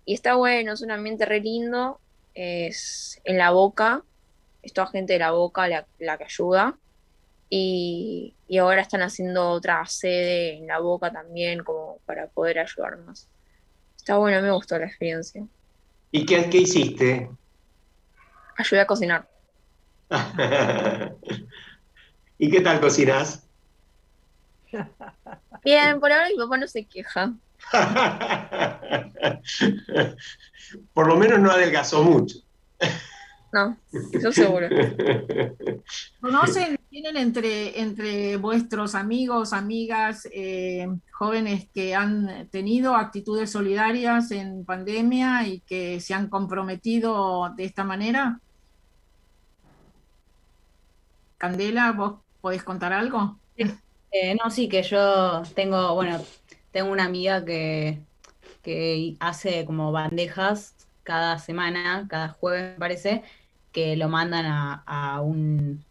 está bueno, es un ambiente re lindo, es en La Boca, es toda gente de La Boca la que ayuda. Y ahora están haciendo otra sede en La Boca también, como para poder ayudar más. Está bueno, me gustó la experiencia. ¿Y qué hiciste? Ayudé a cocinar. ¿Y qué tal cocinas? Bien, por ahora mi papá no se queja. Por lo menos no adelgazó mucho. No, eso seguro. ¿Tienen entre vuestros amigos, amigas, jóvenes que han tenido actitudes solidarias en pandemia y que se han comprometido de esta manera? Candela, ¿vos podés contar algo? No, sí, que yo tengo, bueno, tengo una amiga que hace como bandejas cada semana, cada jueves me parece, que lo mandan a un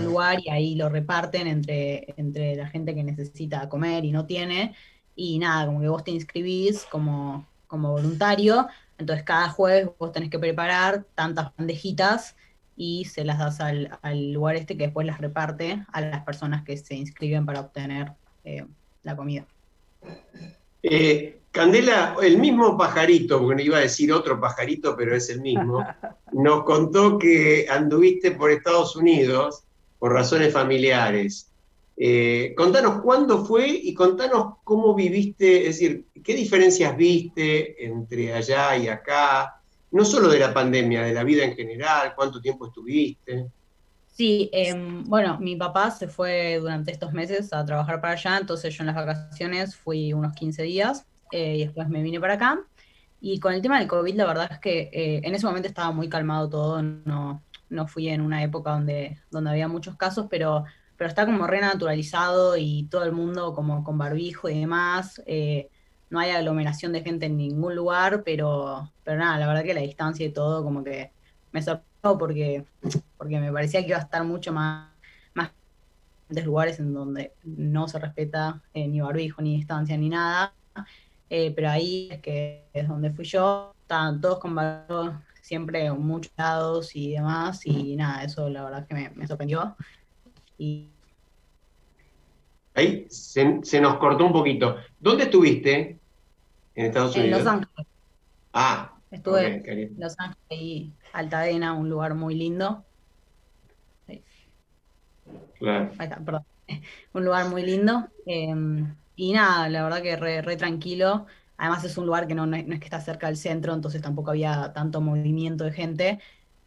lugar y ahí lo reparten entre la gente que necesita comer y no tiene. Y nada, como que vos te inscribís como voluntario, entonces cada jueves vos tenés que preparar tantas bandejitas y se las das al lugar este que después las reparte a las personas que se inscriben para obtener la comida. Candela, el mismo pajarito, porque no iba a decir otro pajarito, pero es el mismo, nos contó que anduviste por Estados Unidos por razones familiares. Contanos cuándo fue y contanos cómo viviste, es decir, qué diferencias viste entre allá y acá, no solo de la pandemia, de la vida en general, cuánto tiempo estuviste. Sí, bueno, mi papá se fue durante estos meses a trabajar para allá, entonces yo en las vacaciones fui unos 15 días y después me vine para acá. Y con el tema del COVID, la verdad es que en ese momento estaba muy calmado todo, no fui en una época donde había muchos casos, pero está como renaturalizado y todo el mundo como con barbijo y demás. No hay aglomeración de gente en ningún lugar, pero nada, la verdad que la distancia y todo como que me sorprendió porque me parecía que iba a estar mucho más en lugares en donde no se respeta ni barbijo, ni distancia, ni nada. Pero ahí es donde fui yo, estaban todos con barbijo, siempre muchos lados y demás, y nada, eso la verdad que me sorprendió. Y Ahí se nos cortó un poquito. ¿Dónde estuviste en Estados Unidos? En Los Ángeles. Ah, estuve okay, en Los Ángeles y Altadena, un lugar muy lindo. Claro. Ahí está, perdón. Un lugar muy lindo. Y nada, la verdad que re tranquilo. Además es un lugar que no es que está cerca del centro, entonces tampoco había tanto movimiento de gente,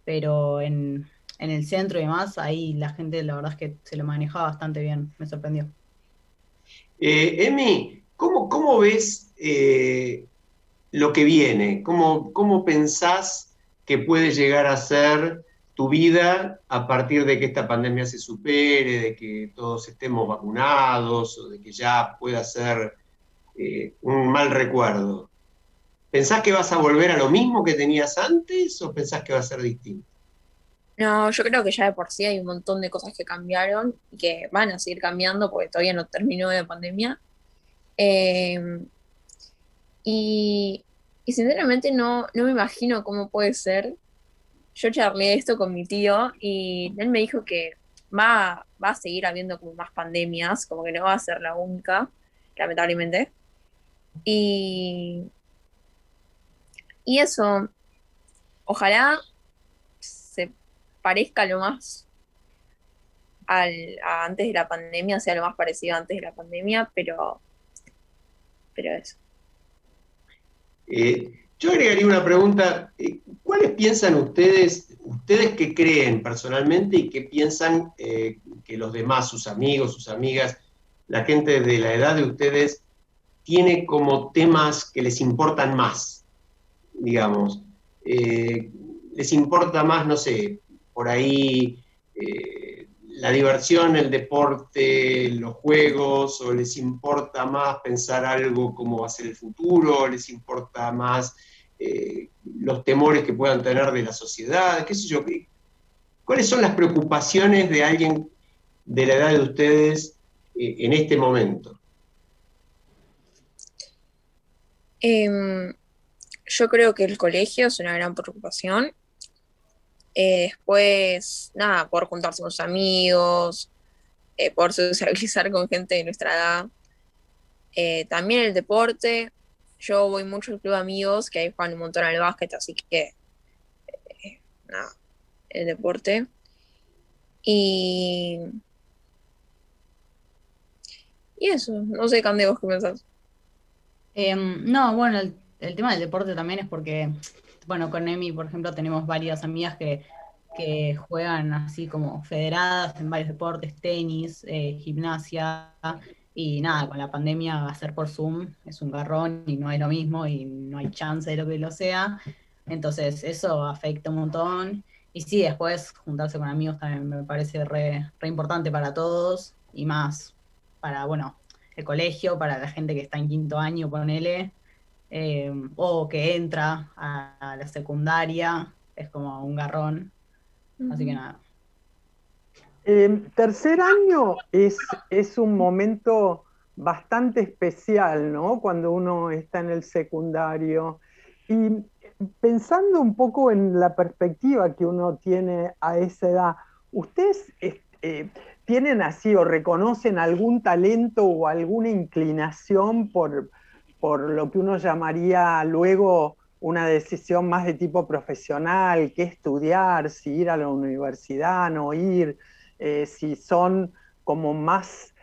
pero en el centro y demás, ahí la gente la verdad es que se lo manejaba bastante bien, me sorprendió. Emi, ¿cómo ves lo que viene? ¿Cómo pensás que puede llegar a ser tu vida a partir de que esta pandemia se supere, de que todos estemos vacunados o de que ya pueda ser un mal recuerdo? ¿Pensás que vas a volver a lo mismo que tenías antes o pensás que va a ser distinto? No, yo creo que ya de por sí hay un montón de cosas que cambiaron y que van a seguir cambiando porque todavía no terminó la pandemia. Y Y sinceramente no me imagino cómo puede ser. Yo charlé esto con mi tío y él me dijo que va a seguir habiendo como más pandemias, como que no va a ser la única, lamentablemente. Y, y eso, ojalá se parezca lo más a antes de la pandemia, sea lo más parecido a antes de la pandemia, pero eso. Yo agregaría una pregunta. ¿Cuáles piensan ustedes que creen personalmente y qué piensan que los demás, sus amigos, sus amigas, la gente de la edad de ustedes, tiene como temas que les importan más, digamos? Les importa más, no sé, por ahí la diversión, el deporte, los juegos, o les importa más pensar algo como va a ser el futuro, les importa más los temores que puedan tener de la sociedad, qué sé yo. ¿Cuáles son las preocupaciones de alguien de la edad de ustedes en este momento? Yo creo que el colegio es una gran preocupación. Después, nada, poder juntarse con sus amigos, poder socializar con gente de nuestra edad. También el deporte. Yo voy mucho al club de amigos, que ahí juegan un montón al básquet, así que, nada, el deporte. Y, y eso, no sé, Cande, ¿vos qué pensás? No, bueno, el tema del deporte también es porque, bueno, con Emi, por ejemplo, tenemos varias amigas que juegan así como federadas en varios deportes, tenis, gimnasia, y nada, con la pandemia va a ser por Zoom, es un garrón y no es lo mismo y no hay chance de lo que lo sea, entonces eso afecta un montón. Y sí, después juntarse con amigos también me parece re importante para todos y más para, bueno, el colegio, para la gente que está en quinto año, ponele, o que entra a la secundaria, es como un garrón. Así que nada. Tercer año es un momento bastante especial, ¿no? Cuando uno está en el secundario. Y pensando un poco en la perspectiva que uno tiene a esa edad, ¿ustedes tienen así o reconocen algún talento o alguna inclinación por lo que uno llamaría luego una decisión más de tipo profesional, qué estudiar, si ir a la universidad, no ir, si son como más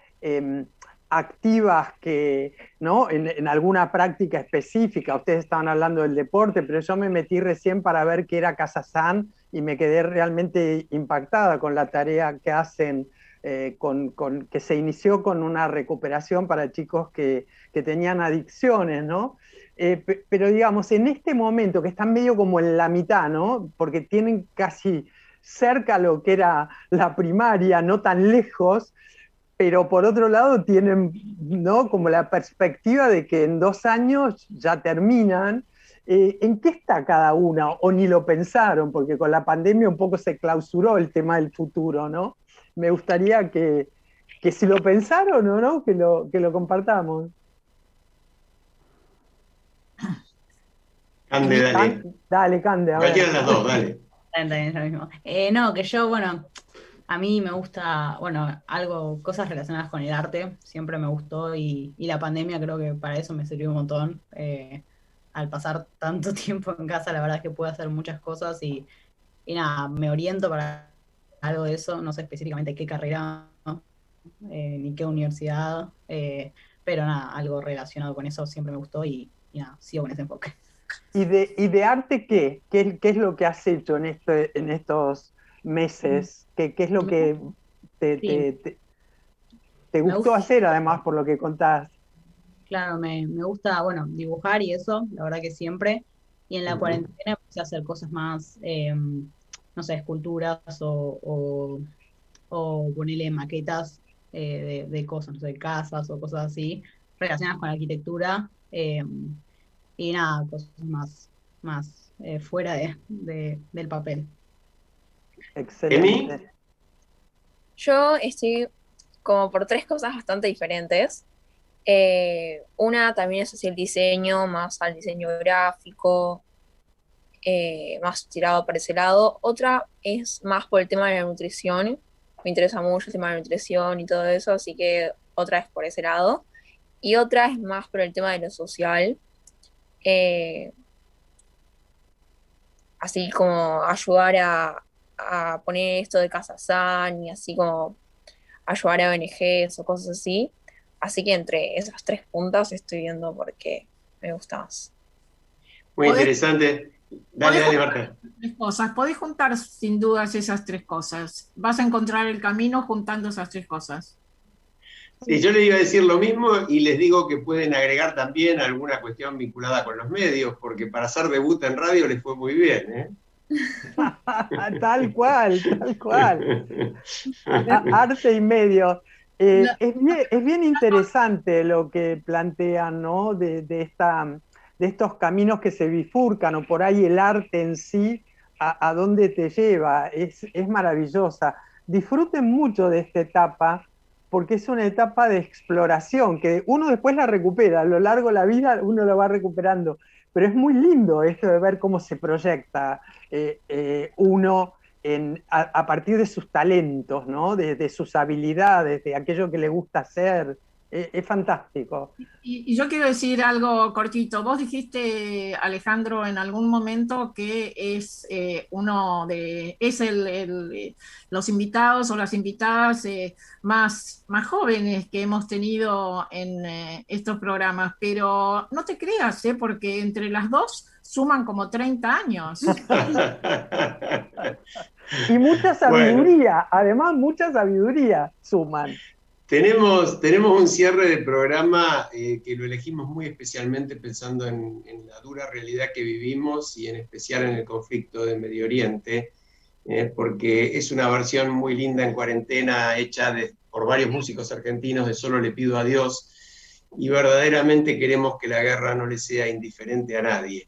activas que, ¿no? En alguna práctica específica? Ustedes estaban hablando del deporte, pero yo me metí recién para ver qué era Casasán y me quedé realmente impactada con la tarea que hacen, que se inició con una recuperación para chicos que tenían adicciones, ¿no? Pero digamos, en este momento que están medio como en la mitad, ¿no? Porque tienen casi cerca lo que era la primaria, no tan lejos, pero por otro lado tienen, ¿no?, como la perspectiva de que en 2 años ya terminan. ¿En qué está cada una? O ni lo pensaron, porque con la pandemia un poco se clausuró el tema del futuro, ¿no? Me gustaría que si lo pensaron o no, que lo compartamos. Cande, dale. Dale, Cande, a ver. Cualquiera de las dos, dale. Es lo mismo. No, que yo, bueno, a mí me gusta, bueno, cosas relacionadas con el arte, siempre me gustó y la pandemia creo que para eso me sirvió un montón. Al pasar tanto tiempo en casa, la verdad es que pude hacer muchas cosas y nada, me oriento para algo de eso, no sé específicamente qué carrera, ¿no? Ni qué universidad, pero nada, algo relacionado con eso siempre me gustó y nada, sigo con ese enfoque. ¿Y de arte qué? ¿Qué es lo que has hecho en estos meses? ¿Qué es lo que te gustó hacer, además, por lo que contás? Claro, me gusta, bueno, dibujar y eso, la verdad que siempre. Y en la cuarentena empecé a hacer cosas más, no sé, esculturas o ponerle maquetas de cosas, no sé, de casas o cosas así, relacionadas con la arquitectura. Y nada, cosas más fuera del papel. Excelente. Yo estoy como por 3 cosas bastante diferentes. Una también es así el diseño, más al diseño gráfico, más tirado para ese lado. Otra es más por el tema de la nutrición. Me interesa mucho el tema de la nutrición y todo eso, así que otra es por ese lado. Y otra es más por el tema de lo social. Así como ayudar a poner esto de Casa San y así como ayudar a ONGs o cosas así. Así que entre esas tres puntas estoy viendo por qué me gusta más. Muy interesante. Dale, Marta. Tres cosas. Podés juntar sin dudas esas tres cosas. Vas a encontrar el camino juntando esas tres cosas. Sí, yo les iba a decir lo mismo y les digo que pueden agregar también alguna cuestión vinculada con los medios, porque para hacer debut en radio les fue muy bien, ¿eh? Tal cual. Arte y medios. Es bien interesante lo que plantean, ¿no? De estos caminos que se bifurcan, o por ahí el arte en sí, a dónde te lleva. Es maravillosa. Disfruten mucho de esta etapa, porque es una etapa de exploración, que uno después la recupera, a lo largo de la vida uno lo va recuperando, pero es muy lindo esto de ver cómo se proyecta uno a partir de sus talentos, ¿no? De sus habilidades, de aquello que le gusta hacer. Es fantástico. Y yo quiero decir algo cortito. Vos dijiste, Alejandro, en algún momento que es los invitados o las invitadas más jóvenes que hemos tenido en estos programas, pero no te creas, porque entre las dos suman como 30 años. Y mucha sabiduría, además mucha sabiduría suman. Tenemos un cierre de programa que lo elegimos muy especialmente pensando en la dura realidad que vivimos y en especial en el conflicto de Medio Oriente, porque es una versión muy linda en cuarentena hecha por varios músicos argentinos de Solo le pido a Dios, y verdaderamente queremos que la guerra no le sea indiferente a nadie.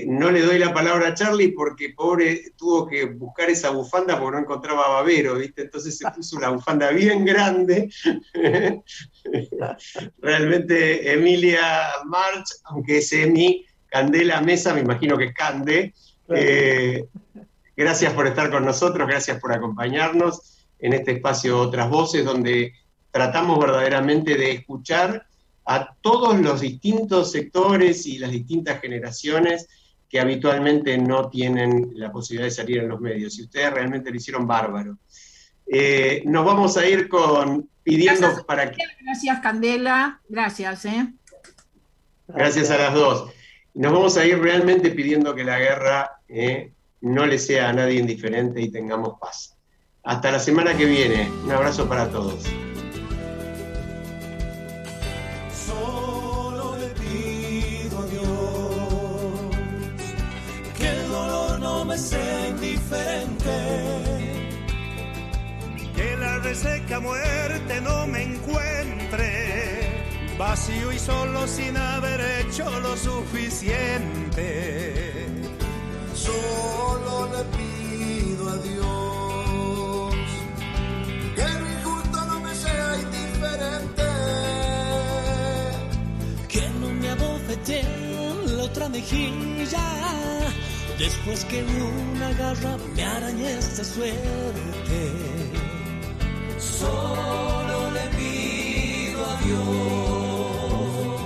No le doy la palabra a Charlie porque pobre tuvo que buscar esa bufanda porque no encontraba babero, ¿viste? Entonces se puso una bufanda bien grande. Realmente Emilia March, aunque es Emi, Candela Mesa, me imagino que es Cande. Gracias por estar con nosotros, gracias por acompañarnos en este espacio Otras Voces, donde tratamos verdaderamente de escuchar a todos los distintos sectores y las distintas generaciones que habitualmente no tienen la posibilidad de salir en los medios. Y ustedes realmente lo hicieron bárbaro. Nos vamos a ir pidiendo gracias, para que... Gracias, Candela. Gracias. Gracias a las dos. Nos vamos a ir realmente pidiendo que la guerra no le sea a nadie indiferente y tengamos paz. Hasta la semana que viene. Un abrazo para todos. Sea indiferente, que la reseca muerte no me encuentre vacío y solo sin haber hecho lo suficiente. Solo le pido a Dios que lo injusto no me sea indiferente, que no me abofete la otra mejilla después que una garra me arañe esta suerte. Solo le pido a Dios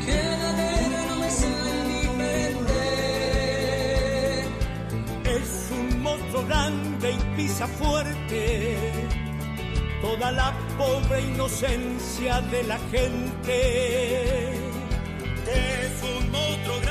que la guerra no me sea indiferente. Es un monstruo grande y pisa fuerte toda la pobre inocencia de la gente. Es un monstruo grande